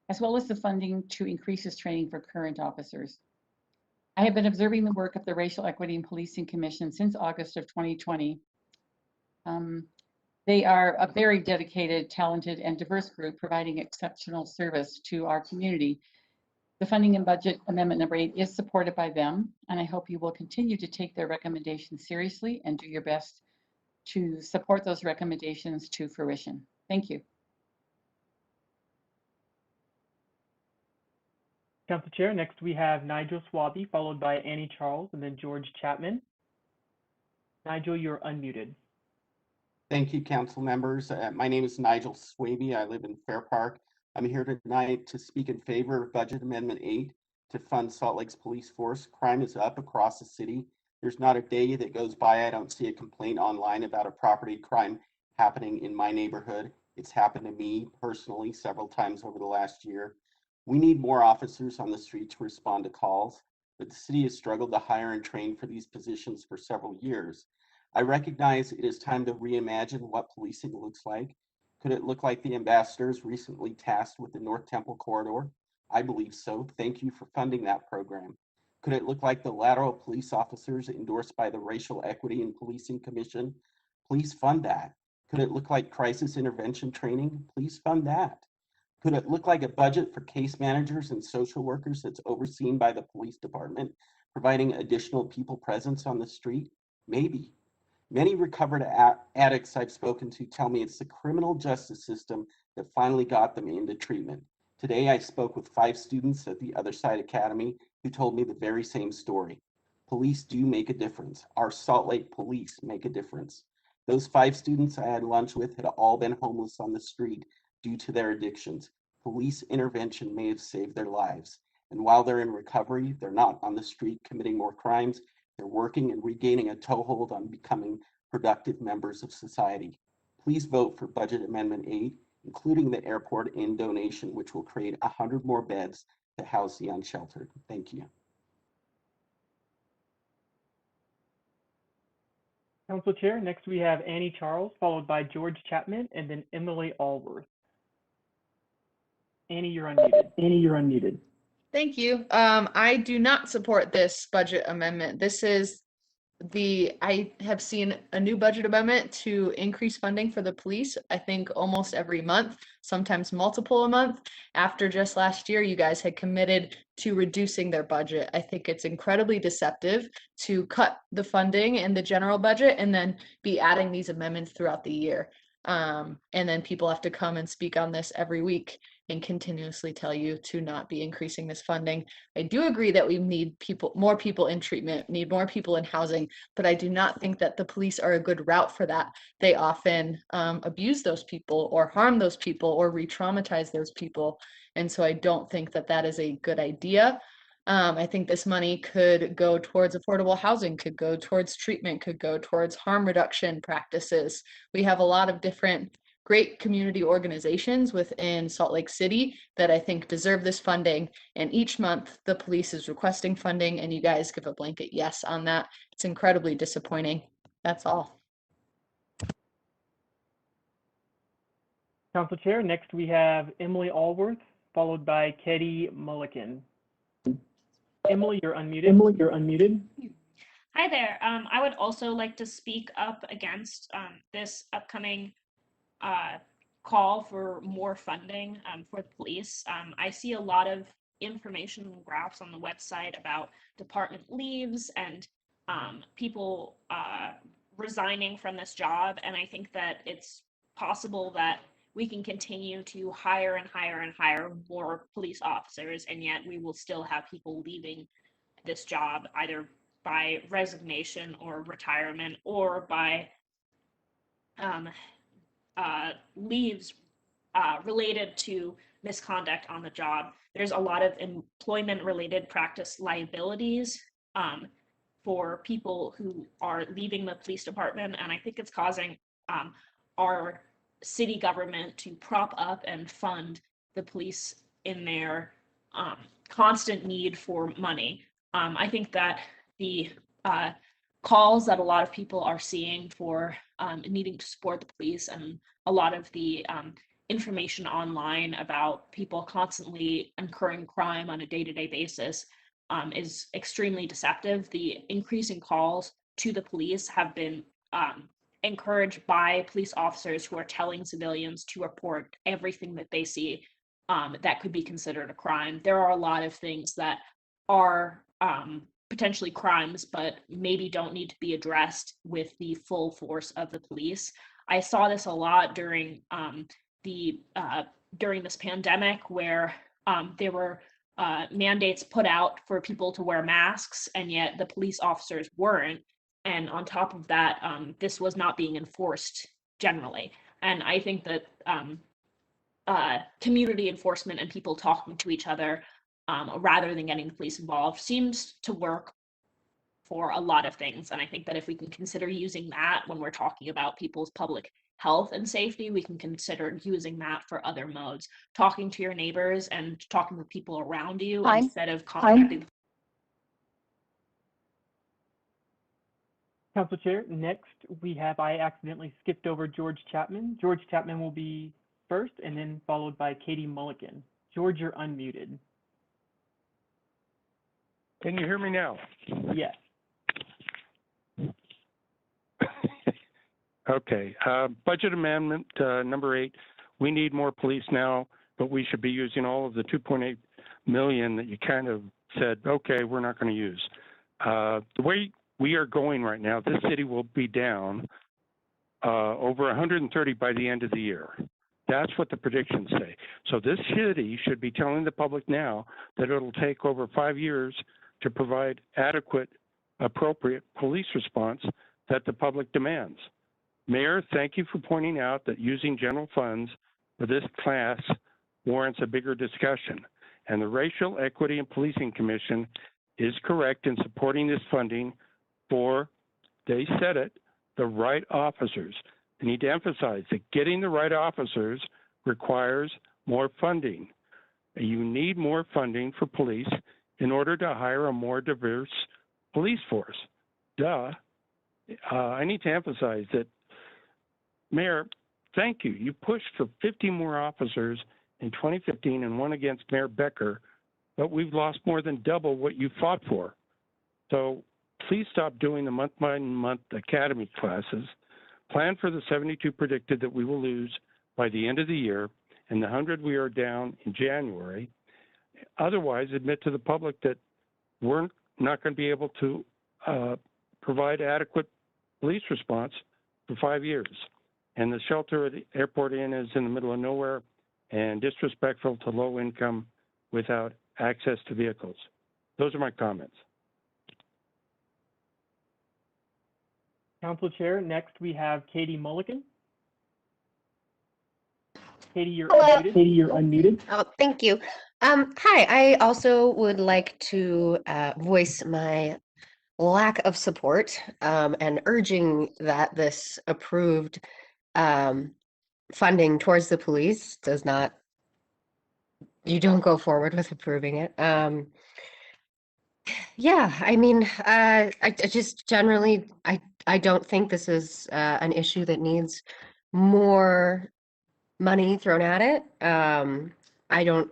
as well as the funding to increase this training for current officers. I have been observing the work of the Racial Equity and Policing Commission since August of 2020. They are a very dedicated, talented, and diverse group providing exceptional service to our community. The funding in Budget Amendment number 8 is supported by them, and I hope you will continue to take their recommendations seriously and do your best to support those recommendations to fruition. Thank you. Council Chair, next we have Nigel Swaby, followed by Annie Charles, and then George Chapman. Nigel, you're unmuted. Thank you, council members. My name is Nigel Swaby. I live in Fair Park. I'm here tonight to speak in favor of Budget Amendment 8 to fund Salt Lake's police force. Crime is up across the city. There's not a day that goes by I don't see a complaint online about a property crime happening in my neighborhood. It's happened to me personally several times over the last year. We need more officers on the street to respond to calls, but the city has struggled to hire and train for these positions for several years. I recognize it is time to reimagine what policing looks like. Could it look like the ambassadors recently tasked with the North Temple corridor? I believe so. Thank you for funding that program. Could it look like the lateral police officers endorsed by the Racial Equity and Policing Commission? Please fund that. Could it look like crisis intervention training? Please fund that. Could it look like a budget for case managers and social workers that's overseen by the police department, providing additional people presence on the street? Maybe. Many recovered addicts I've spoken to tell me it's the criminal justice system that finally got them into treatment. Today, I spoke with 5 students at the Other Side Academy who told me the very same story. Police do make a difference. Our Salt Lake police make a difference. Those 5 students I had lunch with had all been homeless on the street due to their addictions. Police intervention may have saved their lives. And while they're in recovery, they're not on the street committing more crimes. They're working and regaining a toehold on becoming productive members of society. Please vote for Budget Amendment 8, including the Airport Inn donation, which will create 100 more beds to house the unsheltered. Thank you. Council Chair, next we have Annie Charles, followed by George Chapman, and then Emily Allworth. Annie, you're unmuted. Annie, you're unmuted. Thank you. I do not support this budget amendment. I have seen a new budget amendment to increase funding for the police, I think almost every month, sometimes multiple a month. After just last year, you guys had committed to reducing their budget. I think it's incredibly deceptive to cut the funding in the general budget and then be adding these amendments throughout the year. And then people have to come and speak on this every week and continuously tell you to not be increasing this funding. I do agree that we need more people in treatment, need more people in housing, but I do not think that the police are a good route for that. They often abuse those people or harm those people or re-traumatize those people. And so I don't think that that is a good idea. I think this money could go towards affordable housing, could go towards treatment, could go towards harm reduction practices. We have a lot of different great community organizations within Salt Lake City that I think deserve this funding. And each month the police is requesting funding and you guys give a blanket yes on that. It's incredibly disappointing. That's all. Council Chair, next we have Emily Allworth, followed by Katie Mulliken. Emily, you're unmuted. Emily, you're unmuted. Hi there. I would also like to speak up against this upcoming call for more funding for the police. I see a lot of information and graphs on the website about department leaves and people resigning from this job. And I think that it's possible that we can continue to hire and hire and hire more police officers, and yet we will still have people leaving this job either by resignation or retirement or by leaves related to misconduct on the job. There's a lot of employment-related practice liabilities for people who are leaving the police department, and I think it's causing our city government to prop up and fund the police in their constant need for money. I think that the calls that a lot of people are seeing for needing to support the police and a lot of the information online about people constantly incurring crime on a day-to-day basis is extremely deceptive. The increasing calls to the police have been encouraged by police officers who are telling civilians to report everything that they see that could be considered a crime. There are a lot of things that are potentially crimes, but maybe don't need to be addressed with the full force of the police. I saw this a lot during during this pandemic, where there were mandates put out for people to wear masks, and yet the police officers weren't. And on top of that, this was not being enforced generally. And I think that community enforcement and people talking to each other rather than getting the police involved seems to work for a lot of things. And I think that if we can consider using that when we're talking about people's public health and safety, we can consider using that for other modes. Talking to your neighbors and talking with people around you instead of contacting. Council Chair, next we have, I accidentally skipped over George Chapman. George Chapman will be first and then followed by Katie Mulliken. George, you're unmuted. Can you hear me now? Yes. Okay. Budget amendment number 8. We need more police now, but we should be using all of the 2.8 million that you kind of said, okay, we're not going to use. The way we are going right now, this city will be down over 130 by the end of the year. That's what the predictions say. So this city should be telling the public now that it'll take over 5 years to provide adequate, appropriate police response that the public demands. Mayor, thank you for pointing out that using general funds for this class warrants a bigger discussion. And the Racial Equity and Policing Commission is correct in supporting this funding for, they said it, the right officers. They need to emphasize that getting the right officers requires more funding. You need more funding for police in order to hire a more diverse police force. Duh. I need to emphasize that, Mayor, thank you. You pushed for 50 more officers in 2015 and won against Mayor Becker, but we've lost more than double what you fought for. So please stop doing the month-by-month academy classes. Plan for the 72 predicted that we will lose by the end of the year and the 100 we are down in January. Otherwise, admit to the public that we're not going to be able to provide adequate police response for 5 years. and the shelter at the Airport Inn is in the middle of nowhere and disrespectful to low income without access to vehicles. Those are my comments. Council Chair, next we have Katie Mulligan. Katie, you're Hello. unmuted. Katie, you're unmuted. Oh, thank you. Hi, I also would like to voice my lack of support and urging that this approved funding towards the police does not, you don't go forward with approving it. Yeah, I mean, I just generally, I don't think this is an issue that needs more money thrown at it. I don't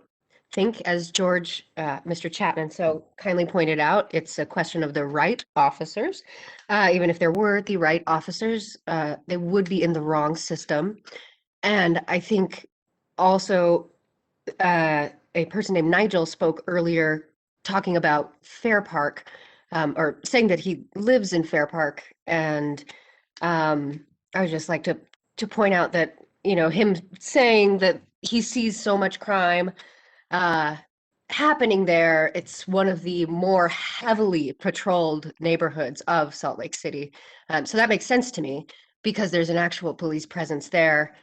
think, as George, Mr. Chapman so kindly pointed out, it's a question of the right officers. Even if there were the right officers, they would be in the wrong system. And I think also a person named Nigel spoke earlier talking about Fair Park, or saying that he lives in Fair Park. And I would just like to point out that, you know, him saying that he sees so much crime happening there, it's one of the more heavily patrolled neighborhoods of Salt Lake City. So that makes sense to me because there's an actual police presence there.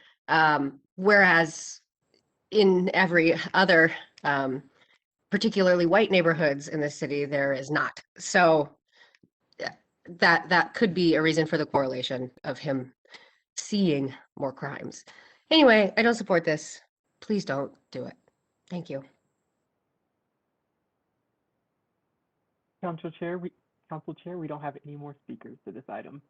Whereas in every other, particularly white neighborhoods in the city, there is not. So that could be a reason for the correlation of him seeing more crimes. Anyway, I don't support this. Please don't do it. Thank you. Council Chair, we don't have any more speakers to this item.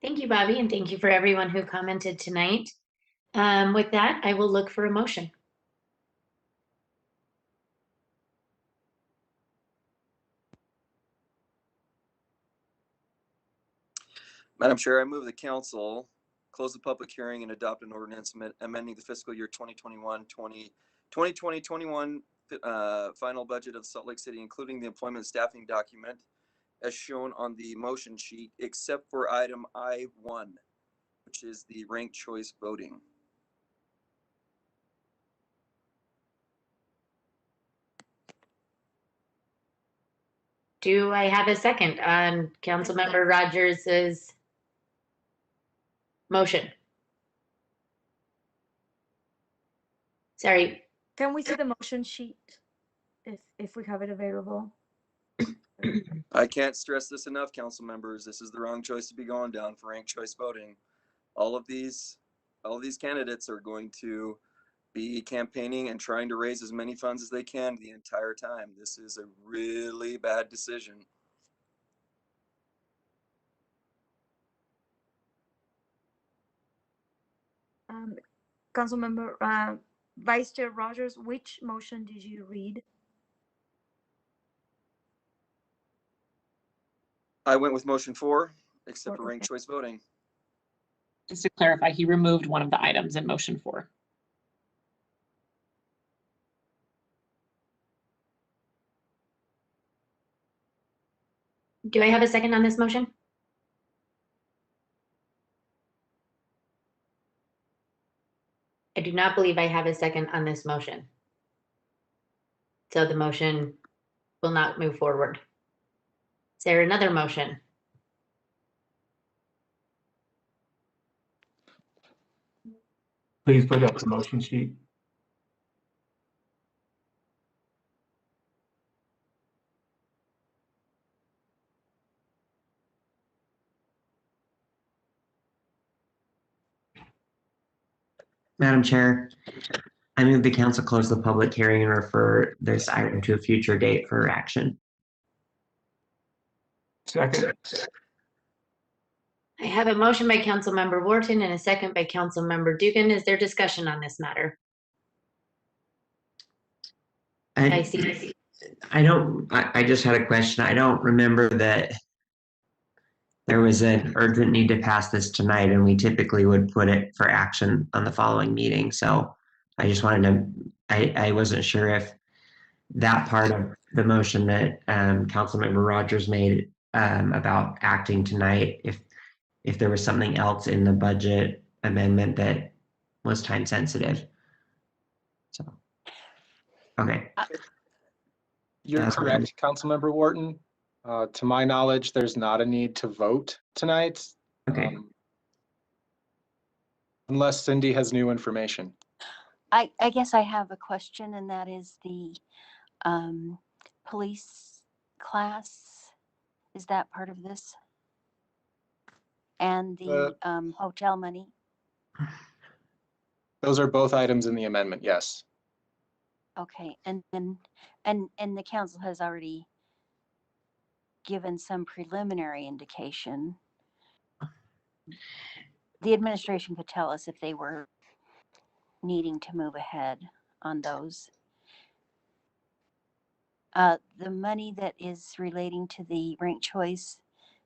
Thank you, Bobby, and thank you for everyone who commented tonight. With that, I will look for a motion. Madam Chair, I move the council close the public hearing and adopt an ordinance amending the fiscal year 2020-21 final budget of Salt Lake City, including the employment staffing document as shown on the motion sheet, except for item I1, which is the ranked choice voting. Do I have a second on Councilmember Rogers's motion? Sorry. Can we see the motion sheet if we have it available? I can't stress this enough, council members. This is the wrong choice to be going down for ranked choice voting. All of these candidates are going to be campaigning and trying to raise as many funds as they can the entire time. This is a really bad decision. Councilmember Vice Chair Rogers, which motion did you read? I went with motion 4, except for ranked choice voting. Just to clarify, he removed one of the items in motion 4. Do I have a second on this motion? I do not believe I have a second on this motion. So the motion will not move forward. Is there another motion? Please put up the motion sheet. Madam Chair, I move the council close the public hearing and refer this item to a future date for action. Second. I have a motion by Councilmember Wharton and a second by Councilmember Dugan. Is there discussion on this matter? I see. I just had a question. I don't remember that there was an urgent need to pass this tonight, and we typically would put it for action on the following meeting. So I just wanted to, I wasn't sure if that part of the motion that Councilmember Rogers made about acting tonight, if if there was something else in the budget amendment that was time sensitive. So, okay. You're That's correct, Councilmember Wharton. To my knowledge, there's not a need to vote tonight. Okay. Unless Cindy has new information. I guess I have a question, and that is the police class. Is that part of this? And the hotel money? Those are both items in the amendment, yes. Okay, and the council has already given some preliminary indication. The administration could tell us if they were needing to move ahead on those. The money that is relating to the ranked choice,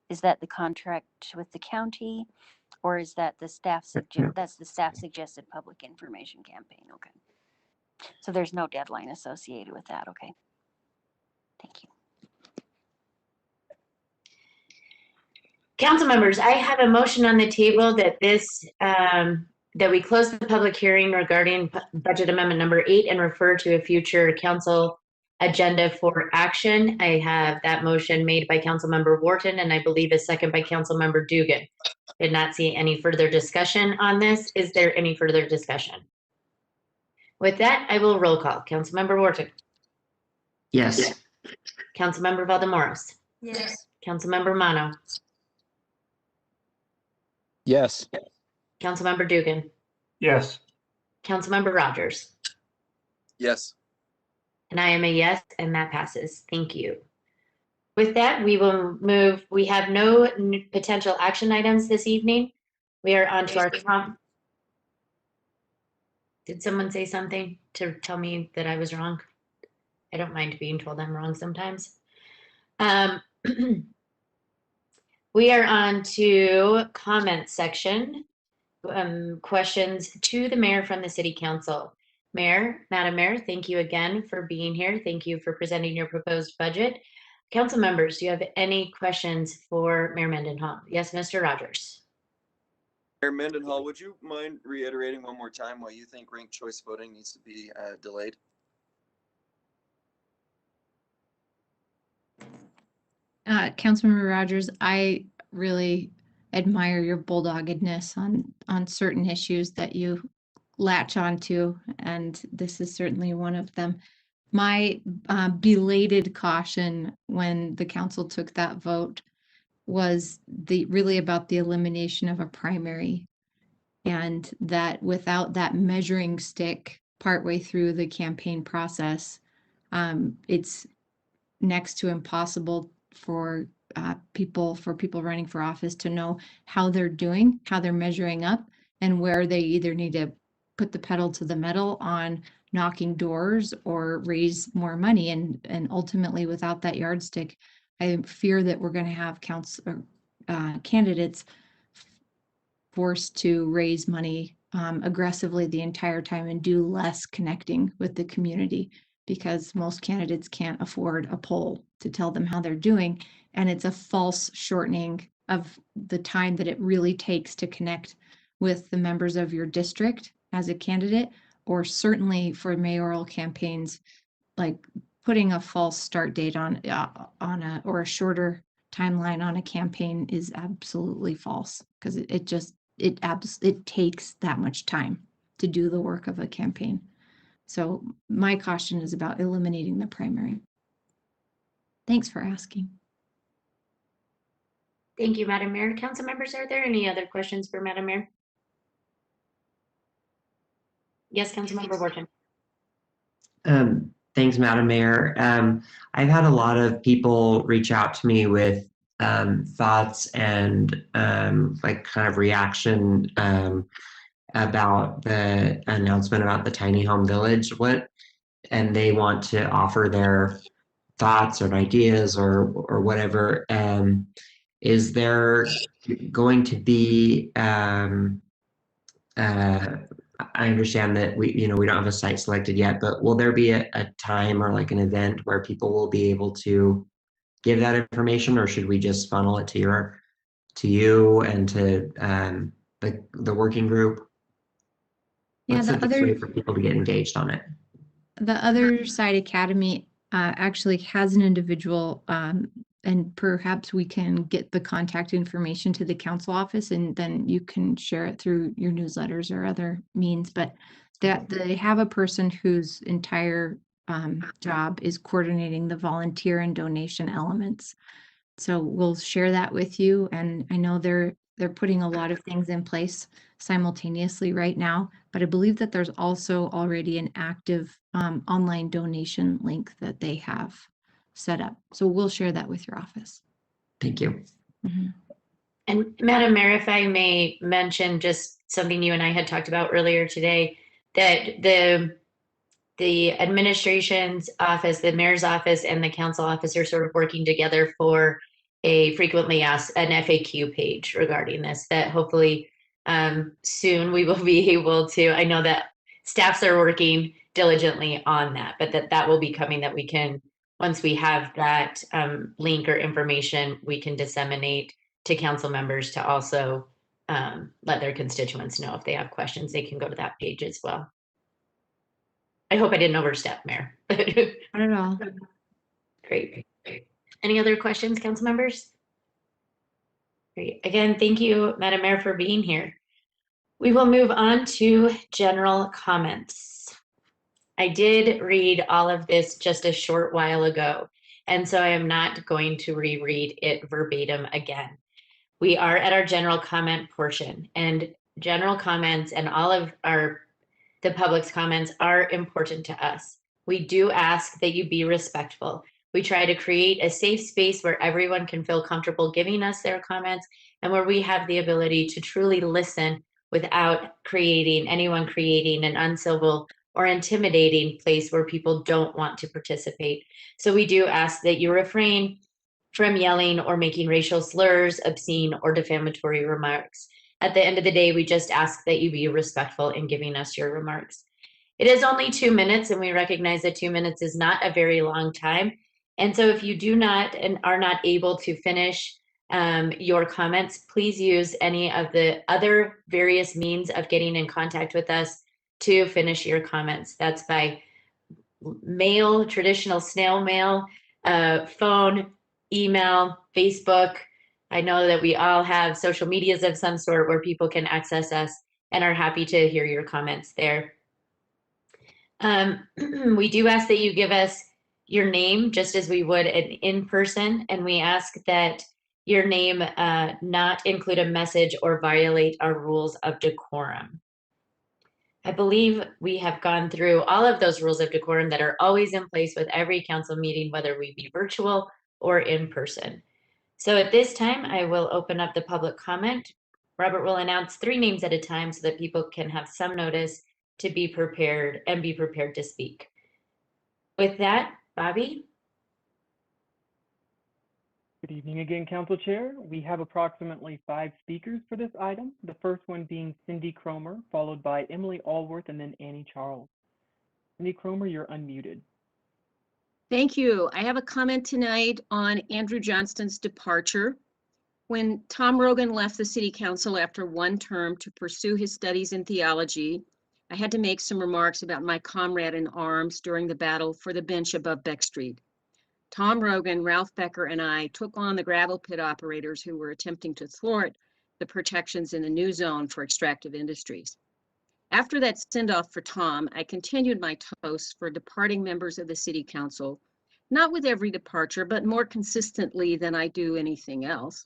is that the contract with the county, or is that the staff that's the staff suggested public information campaign? Okay. So there's no deadline associated with that. Okay. Thank you. Council members, I have a motion on the table that that we close the public hearing regarding budget amendment number 8 and refer to a future council agenda for action. I have that motion made by Councilmember Wharton, and I believe a second by Councilmember Dugan. Did not see any further discussion on this. Is there any further discussion? With that, I will roll call. Councilmember Wharton. Yes. Councilmember Valdemoros. Yes. Councilmember Mano. Yes. Councilmember Dugan. Yes. Councilmember Rogers. Yes. And I am a yes, and that passes. Thank you. With that, we will move. We have no potential action items this evening. We are on to our Did someone say something to tell me that I was wrong? I don't mind being told I'm wrong sometimes. We are on to comment section. Questions to the mayor from the city council. Mayor, Madam Mayor, thank you again for being here. Thank you for presenting your proposed budget. Council members, do you have any questions for Mayor Mendenhall? Yes, Mr. Rogers. Mayor Mendenhall, would you mind reiterating one more time why you think ranked choice voting needs to be delayed? Councilmember Rogers, I really admire your bulldoggedness on certain issues that you latch onto, and this is certainly one of them. My belated caution when the council took that vote was really about the elimination of a primary, and that without that measuring stick partway through the campaign process, it's next to impossible for people running for office to know how they're doing, how they're measuring up, and where they either need to put the pedal to the metal on knocking doors or raise more money. And ultimately, without that yardstick, I fear that we're going to have candidates forced to raise money aggressively the entire time and do less connecting with the community, because most candidates can't afford a poll to tell them how they're doing. And it's a false shortening of the time that it really takes to connect with the members of your district as a candidate, or certainly for mayoral campaigns, like putting a false start date on a shorter timeline on a campaign is absolutely false, because it takes that much time to do the work of a campaign. So my caution is about eliminating the primary. Thanks for asking. Thank you, Madam Mayor. Council members, are there any other questions for Madam Mayor? Yes, Councilmember Wharton. Thanks, Madam Mayor. I've had a lot of people reach out to me with thoughts and like kind of reaction about the announcement about the tiny home village. And they want to offer their thoughts or ideas or whatever. Is there going to be I understand that we don't have a site selected yet, but will there be a time or like an event where people will be able to give that information, or should we just funnel it to your you and to the working group? Yeah, What's the the best other way for people to get engaged on it? The Other Side Academy actually has an individual, and perhaps we can get the contact information to the council office, and then you can share it through your newsletters or other means. But that they have a person whose entire job is coordinating the volunteer and donation elements. So we'll share that with you. And I know they're putting a lot of things in place simultaneously right now, but I believe that there's also already an active online donation link that they have set up. So we'll share that with your office. Thank you. And Madam Mayor, if I may mention just something you and I had talked about earlier today, that the administration's office, the mayor's office, and the council office are sort of working together for a frequently asked, an FAQ page regarding this, that hopefully soon we will be able to, I know that staffs are working diligently on that, but that will be coming, that we can, once we have that link or information, we can disseminate to council members to also let their constituents know if they have questions, they can go to that page as well. I hope I didn't overstep, Mayor. Not at all. Great. Any other questions, council members? Great. Again, thank you, Madam Mayor, for being here. We will move on to general comments. I did read all of this just a short while ago, and so I am not going to reread it verbatim again. We are at our general comment portion, and general comments and all of the public's comments are important to us. We do ask that you be respectful. We try to create a safe space where everyone can feel comfortable giving us their comments and where we have the ability to truly listen without anyone creating an uncivil or intimidating place where people don't want to participate. So we do ask that you refrain from yelling or making racial slurs, obscene or defamatory remarks. At the end of the day, we just ask that you be respectful in giving us your remarks. It is only 2 minutes, and we recognize that 2 minutes is not a very long time. And so if you do not and are not able to finish your comments, please use any of the other various means of getting in contact with us to finish your comments. That's by mail, traditional snail mail, phone, email, Facebook. I know that we all have social medias of some sort where people can access us and are happy to hear your comments there. We do ask that you give us your name just as we would in person, and we ask that your name not include a message or violate our rules of decorum. I believe we have gone through all of those rules of decorum that are always in place with every council meeting, whether we be virtual or in person. So at this time, I will open up the public comment. Robert will announce 3 names at a time so that people can have some notice to be prepared and be prepared to speak. With that, Bobby? Good evening again, Council Chair. We have approximately 5 speakers for this item. The first one being Cindy Cromer, followed by Emily Allworth, and then Annie Charles. Cindy Cromer, you're unmuted. Thank you. I have a comment tonight on Andrew Johnston's departure. When Tom Rogan left the City Council after 1 term to pursue his studies in theology, I had to make some remarks about my comrade in arms during the battle for the bench above Beck Street. Tom Rogan, Ralph Becker, and I took on the gravel pit operators who were attempting to thwart the protections in the new zone for extractive industries. After that send-off for Tom, I continued my toast for departing members of the City Council, not with every departure, but more consistently than I do anything else.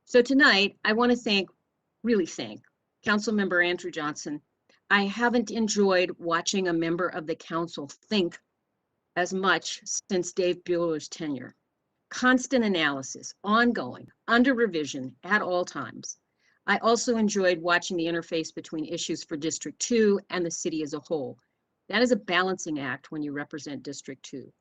So tonight, I want to really thank Councilmember Andrew Johnson. I haven't enjoyed watching a member of the council think as much since Dave Bueller's tenure. Constant analysis, ongoing, under revision at all times. I also enjoyed watching the interface between issues for District 2 and the city as a whole. That is a balancing act when you represent District 2.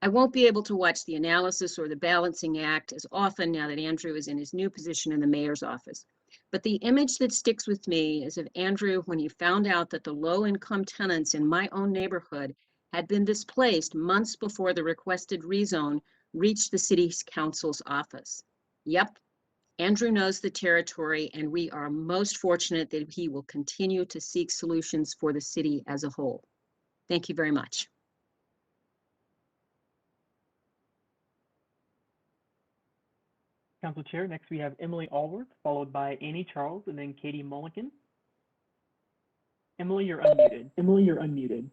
I won't be able to watch the analysis or the balancing act as often now that Andrew is in his new position in the mayor's office. But the image that sticks with me is of Andrew when he found out that the low-income tenants in my own neighborhood had been displaced months before the requested rezone reached the City Council's office. Yep, Andrew knows the territory, and we are most fortunate that he will continue to seek solutions for the city as a whole. Thank you very much. Council Chair, next we have Emily Allworth, followed by Annie Charles, and then Katie Mulligan. Emily, you're unmuted. Emily, you're unmuted.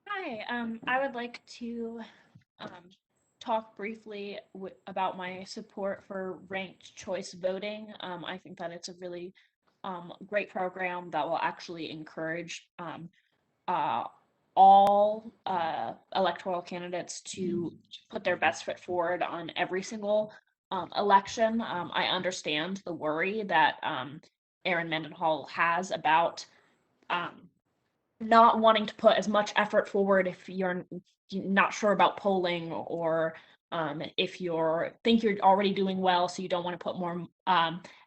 Hi, I would like to talk briefly about my support for ranked choice voting. I think that it's a really great program that will actually encourage all electoral candidates to put their best foot forward on every single election. I understand the worry that Aaron Mendenhall has about not wanting to put as much effort forward if you're not sure about polling, or if think you're already doing well, so you don't want to put more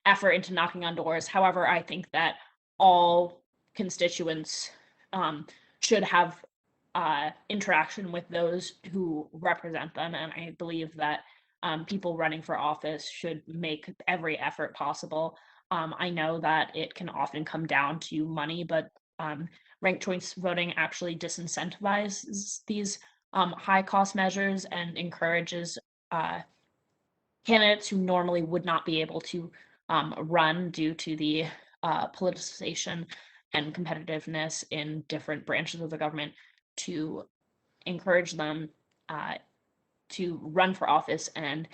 effort into knocking on doors. However, I think that all constituents should have interaction with those who represent them, and I believe that people running for office should make every effort possible. I know that it can often come down to money, but ranked choice voting actually disincentivizes these high cost measures and encourages candidates who normally would not be able to run due to the politicization and competitiveness in different branches of the government to encourage them to run for office and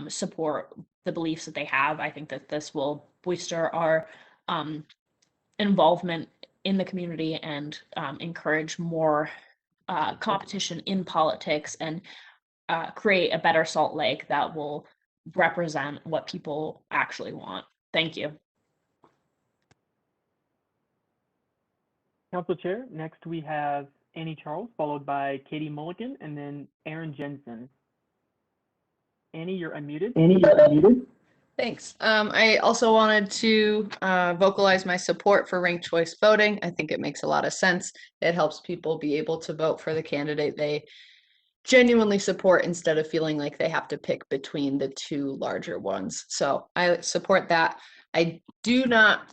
support the beliefs that they have. I think that this will booster our involvement in the community and encourage more competition in politics and create a better Salt Lake that will represent what people actually want. Thank you. Council Chair, next we have Annie Charles, followed by Katie Mulligan, and then Aaron Jensen. Annie, you're unmuted. Annie, you're unmuted. Thanks. I also wanted to vocalize my support for ranked choice voting. I think it makes a lot of sense. It helps people be able to vote for the candidate they genuinely support instead of feeling like they have to pick between the two larger ones. So I support that. I do not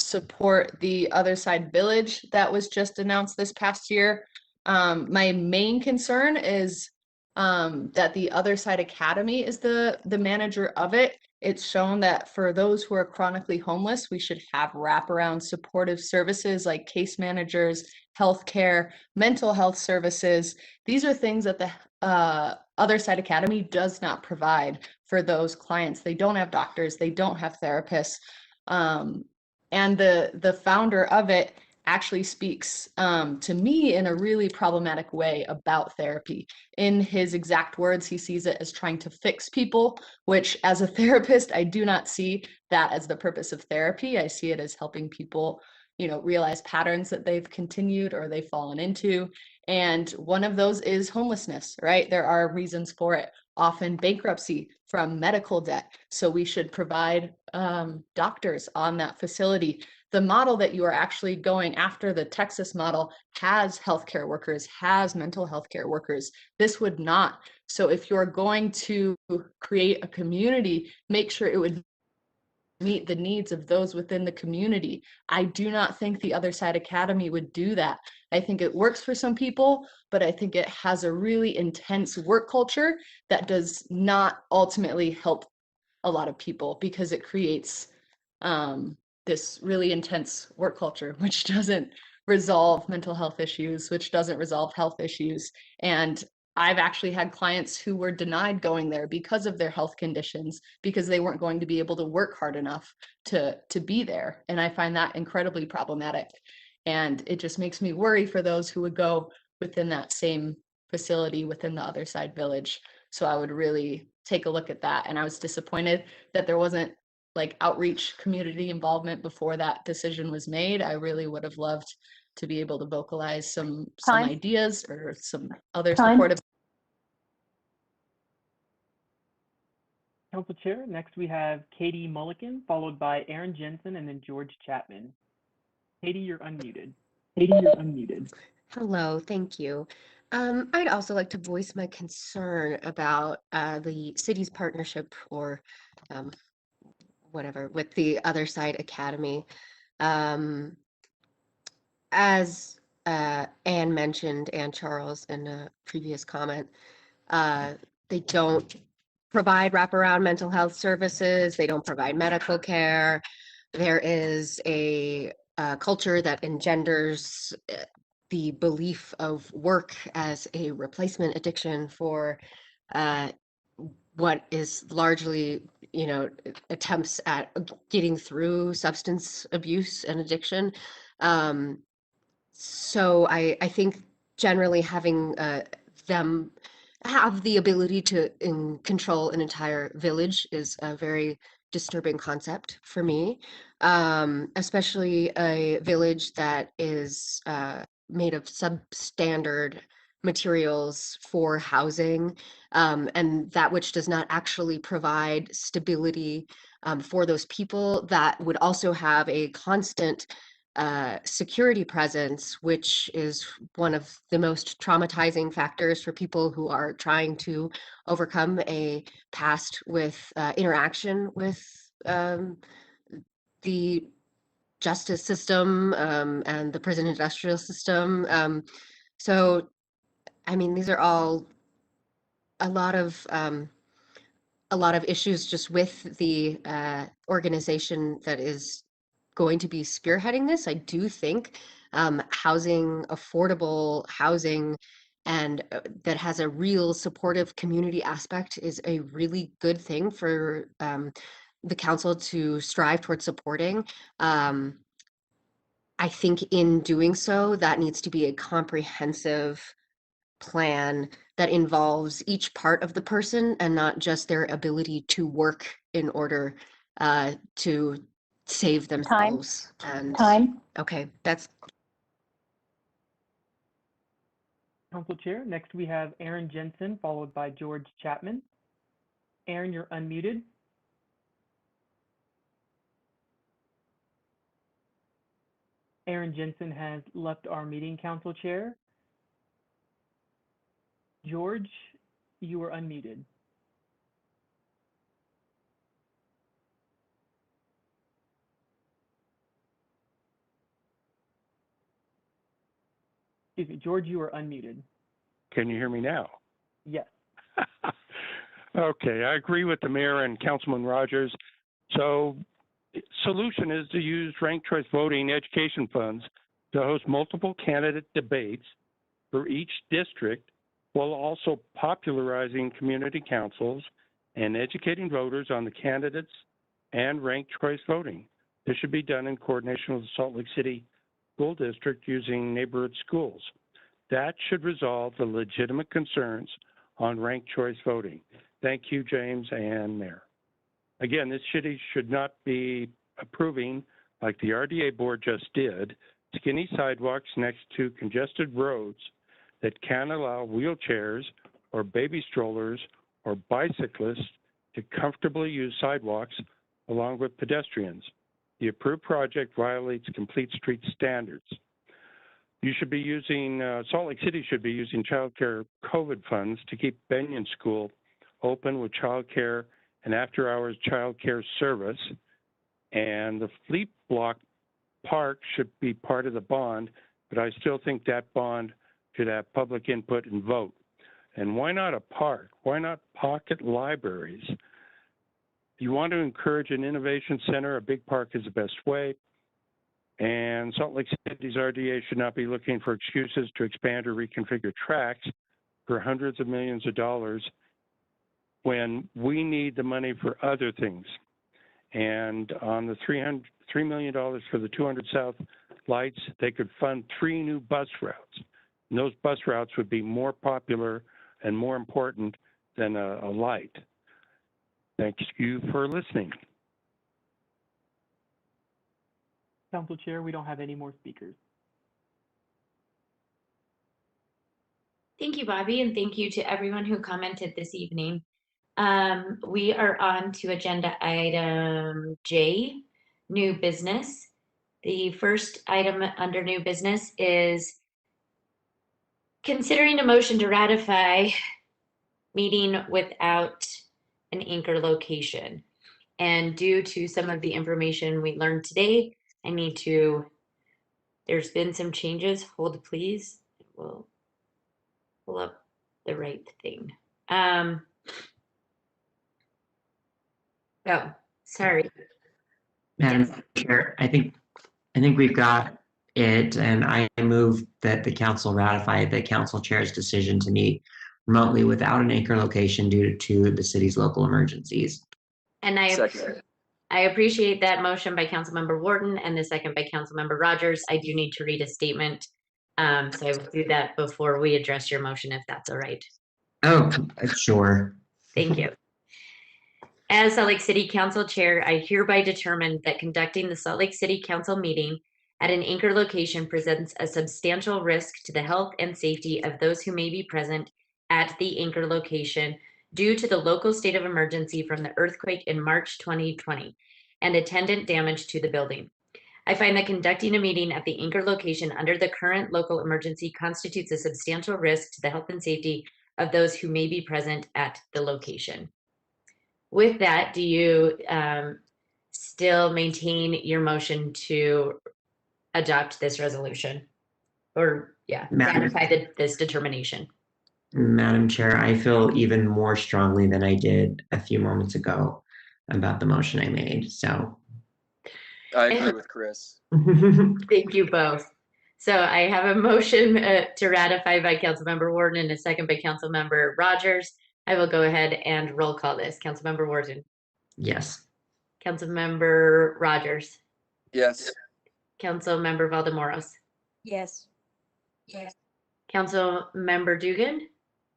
support the Other Side Village that was just announced this past year. My main concern is that the Other Side Academy is the manager of it. It's shown that for those who are chronically homeless, we should have wraparound supportive services like case managers, healthcare, mental health services. These are things that the Other Side Academy does not provide for those clients. They don't have doctors, they don't have therapists. And the founder of it actually speaks to me in a really problematic way about therapy. In his exact words, he sees it as trying to fix people, which as a therapist, I do not see that as the purpose of therapy. I see it as helping people, realize patterns that they've continued or they've fallen into. And one of those is homelessness, right? There are reasons for it, often bankruptcy from medical debt. So we should provide doctors on that facility. The model that you are actually going after, the Texas model, has healthcare workers, has mental health care workers. This would not. So if you're going to create a community, make sure it would meet the needs of those within the community. I do not think the Other Side Academy would do that. I think it works for some people, but I think it has a really intense work culture that does not ultimately help a lot of people because it creates this really intense work culture, which doesn't resolve mental health issues, which doesn't resolve health issues. And I've actually had clients who were denied going there because of their health conditions, because they weren't going to be able to work hard enough to be there. And I find that incredibly problematic. And it just makes me worry for those who would go within that same facility within the Other Side Village. So I would really take a look at that. And I was disappointed that there wasn't like outreach community involvement before that decision was made. I really would have loved to be able to vocalize some ideas or some other supportive. Council Chair, next we have Katie Mulligan, followed by Aaron Jensen, and then George Chapman. Katie, you're unmuted. Katie, you're unmuted. Hello, thank you. I'd also like to voice my concern about the city's partnership or whatever with the Other Side Academy. As Anne mentioned, and Charles in a previous comment, they don't provide wraparound mental health services. They don't provide medical care. There is a culture that engenders the belief of work as a replacement addiction for what is largely, attempts at getting through substance abuse and addiction. So I think generally having them have the ability to control an entire village is a very disturbing concept for me, especially a village that is made of substandard materials for housing, and that which does not actually provide stability for those people, that would also have a constant security presence, which is one of the most traumatizing factors for people who are trying to overcome a past with interaction with the justice system and the prison industrial system. So, I mean, these are all a lot of issues just with the organization that is going to be spearheading this. I do think housing, affordable housing, and that has a real supportive community aspect is a really good thing for the council to strive towards supporting. I think in doing so, that needs to be a comprehensive plan that involves each part of the person and not just their ability to work in order to save themselves. Time. Okay, that's Council Chair. Next, we have Aaron Jensen, followed by George Chapman. Aaron, you're unmuted. Aaron Jensen has left our meeting, Council Chair. George, you are unmuted. Excuse me, George, you are unmuted. Can you hear me now? Yes. Okay, I agree with the mayor and Councilman Rogers. So solution is to use ranked choice voting education funds to host multiple candidate debates for each district, while also popularizing community councils and educating voters on the candidates and ranked choice voting. This should be done in coordination with the Salt Lake City School District using neighborhood schools. That should resolve the legitimate concerns on ranked choice voting. Thank you, James and Mayor. Again, this city should not be approving, like the RDA board just did, skinny sidewalks next to congested roads that can allow wheelchairs or baby strollers or bicyclists to comfortably use sidewalks along with pedestrians. The approved project violates complete street standards. You should be using, Salt Lake City should be using child care COVID funds to keep Benyon School open with child care and after hours child care service. And the Fleet Block Park should be part of the bond, but I still think that bond should have public input and vote. And why not a park? Why not pocket libraries? You want to encourage an innovation center, a big park is the best way. And Salt Lake City's RDA should not be looking for excuses to expand or reconfigure tracks for hundreds of millions of dollars when we need the money for other things. And on the $3 million for the 200 South lights, they could fund 3 new bus routes. And those bus routes would be more popular and more important than a light. Thank you for listening. Council Chair, we don't have any more speakers. Thank you, Bobby, and thank you to everyone who commented this evening. We are on to agenda item J, new business. The first item under new business is Considering a motion to ratify meeting without an anchor location. And due to some of the information we learned today, there's been some changes. Hold please. We'll pull up the right thing. Oh, sorry. Madam Chair, I think we've got it, and I move that the council ratify the council chair's decision to meet remotely without an anchor location due to the city's local emergencies. And I appreciate that motion by Councilmember Wharton and the second by Councilmember Rogers. I do need to read a statement. So I will do that before we address your motion, if that's all right. Oh, sure. Thank you. As Salt Lake City Council Chair, I hereby determine that conducting the Salt Lake City Council meeting at an anchor location presents a substantial risk to the health and safety of those who may be present at the anchor location due to the local state of emergency from the earthquake in March 2020 and attendant damage to the building. I find that conducting a meeting at the anchor location under the current local emergency constitutes a substantial risk to the health and safety of those who may be present at the location. With that, do you still maintain your motion to adopt this resolution? Or, ratify this determination? Madam Chair, I feel even more strongly than I did a few moments ago about the motion I made, so. I agree with Chris. Thank you both. So I have a motion to ratify by Councilmember Wharton and a second by Councilmember Rogers. I will go ahead and roll call this. Councilmember Wharton. Yes. Councilmember Rogers. Yes. Councilmember Valdemoros. Yes. Yes. Councilmember Dugan.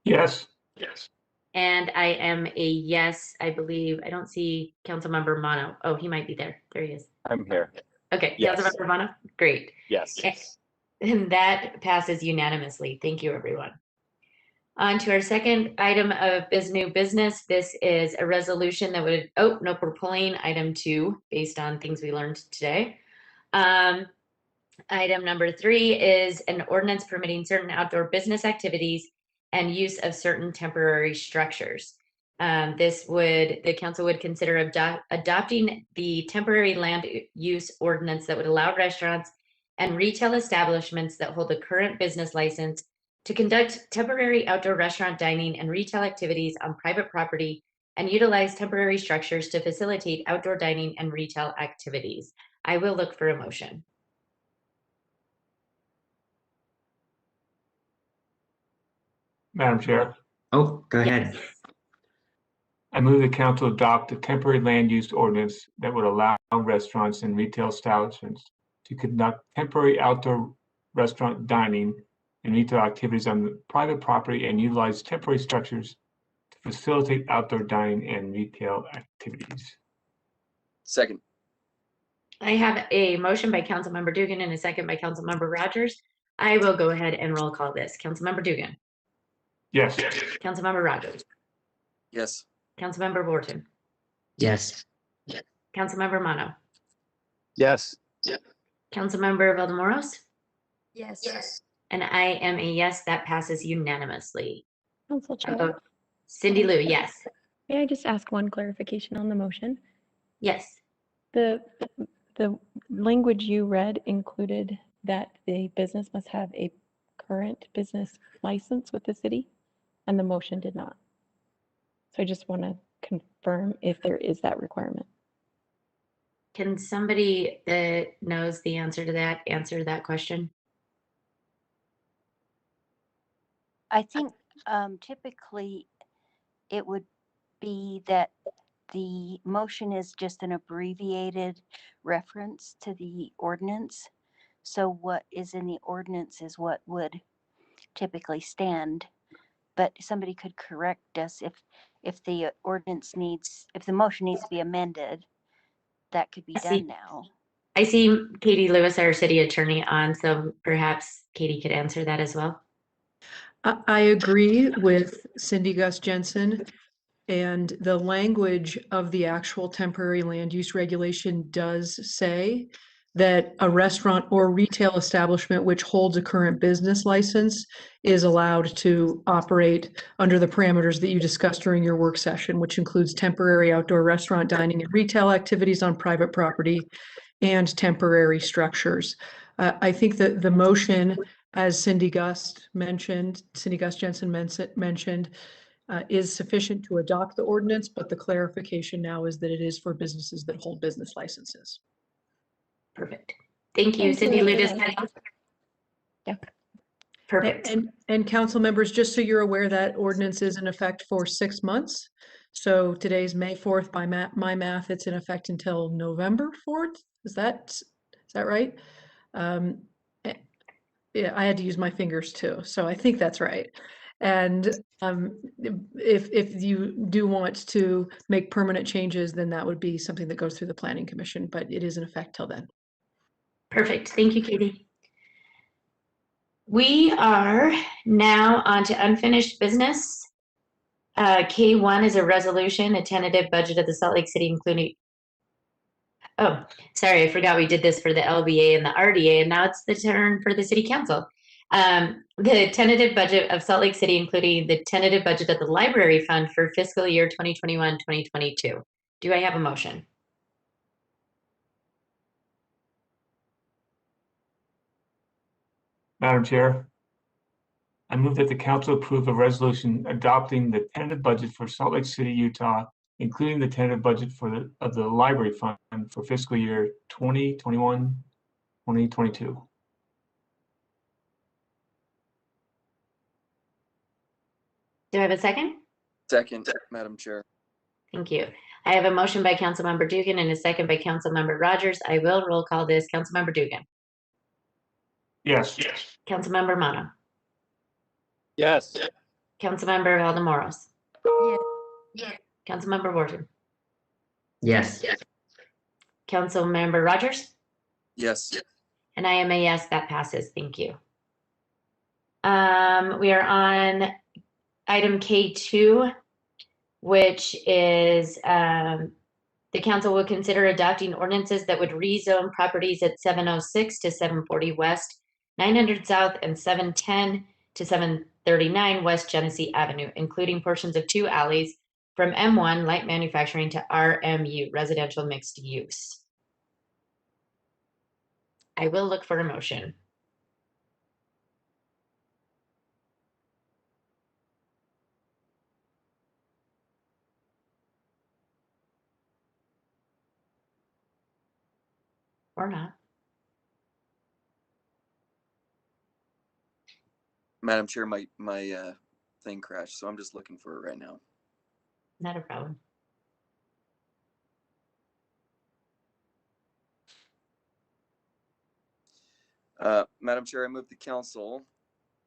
Yes. Yes. And I am a yes, I believe. I don't see Councilmember Mono. Oh, he might be there. There he is. I'm here. Okay, Yes. Councilmember Mono. Great. Yes. And that passes unanimously. Thank you, everyone. On to our second item of new business. This is a resolution that would, oh, no, we're pulling item 2 based on things we learned today. Item number 3 is an ordinance permitting certain outdoor business activities and use of certain temporary structures. The council would consider adopting the temporary land use ordinance that would allow restaurants and retail establishments that hold a current business license to conduct temporary outdoor restaurant dining and retail activities on private property and utilize temporary structures to facilitate outdoor dining and retail activities. I will look for a motion. Madam Chair. Oh, go ahead. I move the council adopt a temporary land use ordinance that would allow restaurants and retail establishments to conduct temporary outdoor restaurant dining and retail activities on the private property and utilize temporary structures to facilitate outdoor dining and retail activities. Second. I have a motion by Councilmember Dugan and a second by Councilmember Rogers. I will go ahead and roll call this. Councilmember Dugan. Yes. Councilmember Rogers. Yes. Councilmember Wharton. Yes. Councilmember Mono. Yes. Councilmember Valdemoros. Yes. Yes. And I am a yes. That passes unanimously. Council Chair. Cindy Lou, yes. May I just ask one clarification on the motion? Yes. The language you read included that the business must have a current business license with the city, and the motion did not. So I just want to confirm if there is that requirement. Can somebody that knows the answer to that answer that question? I think typically it would be that the motion is just an abbreviated reference to the ordinance. So what is in the ordinance is what would typically stand. But somebody could correct us if the ordinance needs, if the motion needs to be amended, that could be done now. I see Katie Lewis, our city attorney, on, so perhaps Katie could answer that as well. I agree with Cindy Gus Jensen, and the language of the actual temporary land use regulation does say that a restaurant or retail establishment which holds a current business license is allowed to operate under the parameters that you discussed during your work session, which includes temporary outdoor restaurant dining and retail activities on private property and temporary structures. I think that the motion, as Cindy Gus Jensen mentioned, is sufficient to adopt the ordinance, but the clarification now is that it is for businesses that hold business licenses. Perfect. Thank you, Thank Cindy you. Ludus. Yeah. Perfect. And council members, just so you're aware, that ordinance is in effect for 6 months. So today's May 4th, by my math, it's in effect until November 4th. Is that right? Yeah, I had to use my fingers too, so I think that's right. And if you do want to make permanent changes, then that would be something that goes through the Planning Commission, but it is in effect till then. Perfect. Thank you, Katie. We are now on to unfinished business. K1 is a resolution, a tentative budget of the Salt Lake City, including. Oh, sorry, I forgot we did this for the LBA and the RDA, and now it's the turn for the City Council. The tentative budget of Salt Lake City, including the tentative budget of the Library Fund for fiscal year 2021-2022. Do I have a motion? Madam Chair, I move that the council approve a resolution adopting the tentative budget for Salt Lake City, Utah, including the tentative budget of the Library Fund for fiscal year 2021-2022. Do I have a second? Second, Madam Chair. Thank you. I have a motion by Councilmember Dugan and a second by Councilmember Rogers. I will roll call this. Councilmember Dugan. Yes. Councilmember Mono. Yes. Councilmember Valdemoros. Yes. Councilmember Wharton. Yes. Councilmember Rogers. Yes. And I am a yes, that passes. Thank you. We are on item K2, which is the council will consider adopting ordinances that would rezone properties at 706 to 740 West, 900 South, and 710 to 739 West Genesee Avenue, including portions of 2 alleys from M1 light manufacturing to RMU residential mixed use. I will look for a motion. Or not. Madam Chair, my thing crashed, so I'm just looking for it right now. Not a problem. Madam Chair, I move the council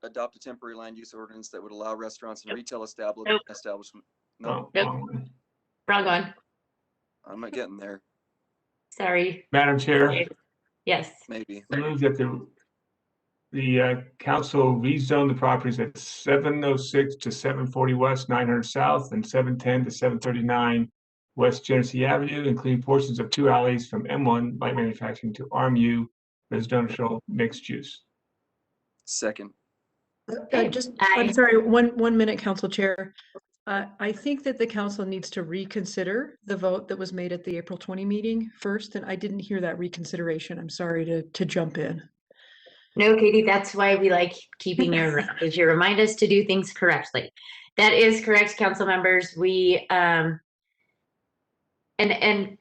adopt a temporary land use ordinance that would allow restaurants and retail establishment. No, Wrong one. I'm not getting there. Sorry. Madam Chair. Yes. Maybe. I move that the council rezone the properties at 706 to 740 West, 900 South, and 710 to 739 West Genesee Avenue, including portions of 2 alleys from M1 light manufacturing to RMU residential mixed use. Second. I'm sorry, one minute, Council Chair. I think that the council needs to reconsider the vote that was made at the April 20 meeting first, and I didn't hear that reconsideration. I'm sorry to jump in. No, Katie, that's why we like keeping you around, because you remind us to do things correctly. That is correct, council members. We and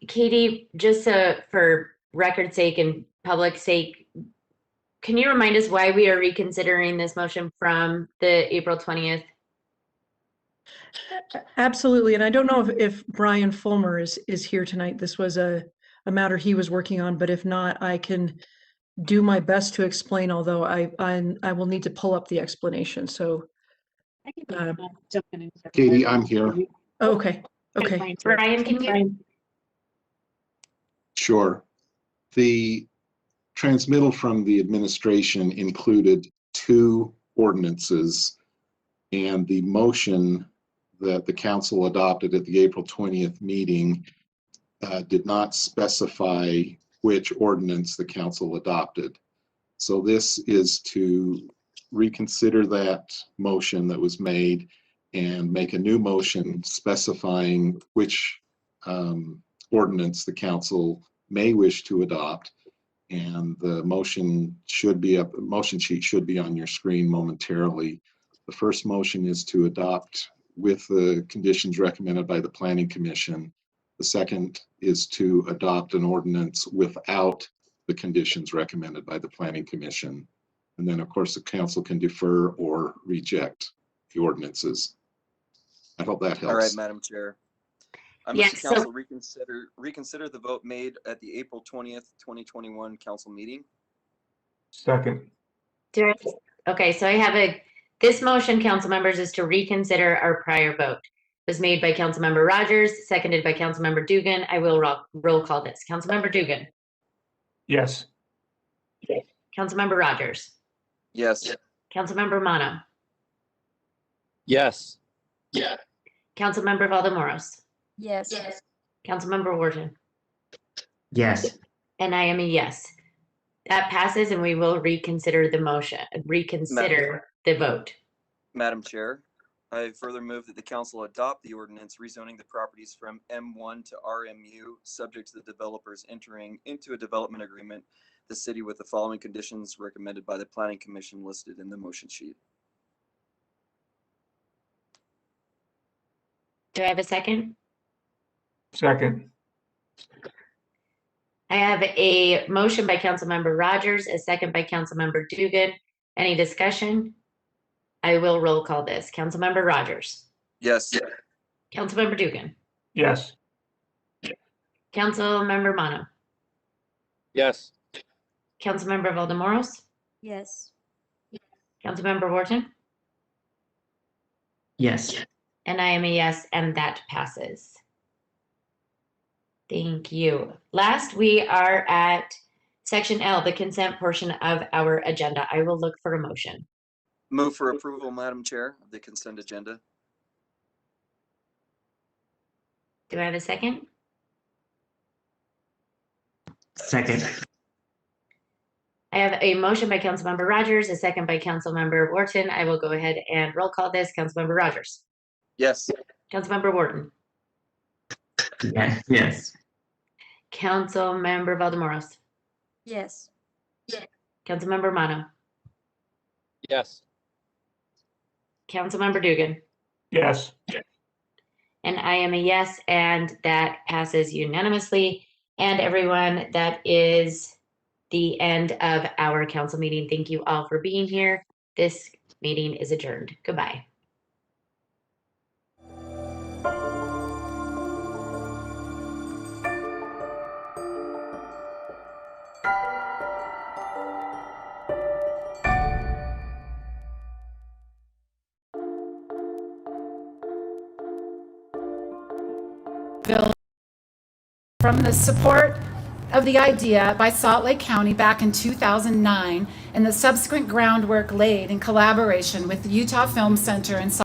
Katie, just for record's sake and public sake, can you remind us why we are reconsidering this motion from the April 20th? Absolutely, and I don't know if Brian Fulmer is here tonight. This was a matter he was working on, but if not, I can do my best to explain, although I will need to pull up the explanation. So Katie, I'm here. Okay. Brian, can you? Sure. The transmittal from the administration included 2 ordinances, and the motion that the council adopted at the April 20th meeting did not specify which ordinance the council adopted. So this is to reconsider that motion that was made and make a new motion specifying which ordinance the council may wish to adopt. And the motion sheet should be on your screen momentarily. The first motion is to adopt with the conditions recommended by the Planning Commission. The second is to adopt an ordinance without the conditions recommended by the Planning Commission. And then, of course, the council can defer or reject the ordinances. I hope that helps. All right, Madam Chair. I move the council reconsider the vote made at the April 20th, 2021 council meeting. Second. Okay, so I have this motion, council members, is to reconsider our prior vote. It was made by Councilmember Rogers, seconded by Councilmember Dugan. I will roll call this. Councilmember Dugan. Yes. Councilmember Rogers. Yes. Councilmember Mono. Yes. Yeah. Councilmember Valdemoros. Yes. Councilmember Wharton. Yes. And I am a yes. That passes, and we will reconsider the motion, the vote. Madam Chair, I further move that the council adopt the ordinance rezoning the properties from M1 to RMU, subject to the developers entering into a development agreement, the city with the following conditions recommended by the Planning Commission listed in the motion sheet. Do I have a second? Second. I have a motion by Councilmember Rogers, a second by Councilmember Dugan. Any discussion? I will roll call this. Councilmember Rogers. Yes. Councilmember Dugan. Yes. Councilmember Mono. Yes. Councilmember Valdemoros. Yes. Councilmember Wharton. Yes. And I am a yes, and that passes. Thank you. Last, we are at section L, the consent portion of our agenda. I will look for a motion. Move for approval, Madam Chair, of the consent agenda. Do I have a second? Second. I have a motion by Councilmember Rogers, a second by Councilmember Wharton. I will go ahead and roll call this. Councilmember Rogers. Yes. Councilmember Wharton. Yes. Councilmember Valdemoros. Yes. Councilmember Mono. Yes. Councilmember Dugan. Yes. And I am a yes, and that passes unanimously. And everyone, that is the end of our council meeting. Thank you all for being here. This meeting is adjourned. Goodbye. From the support of the idea by Salt Lake County back in 2009 and the subsequent groundwork laid in collaboration with the Utah Film Center and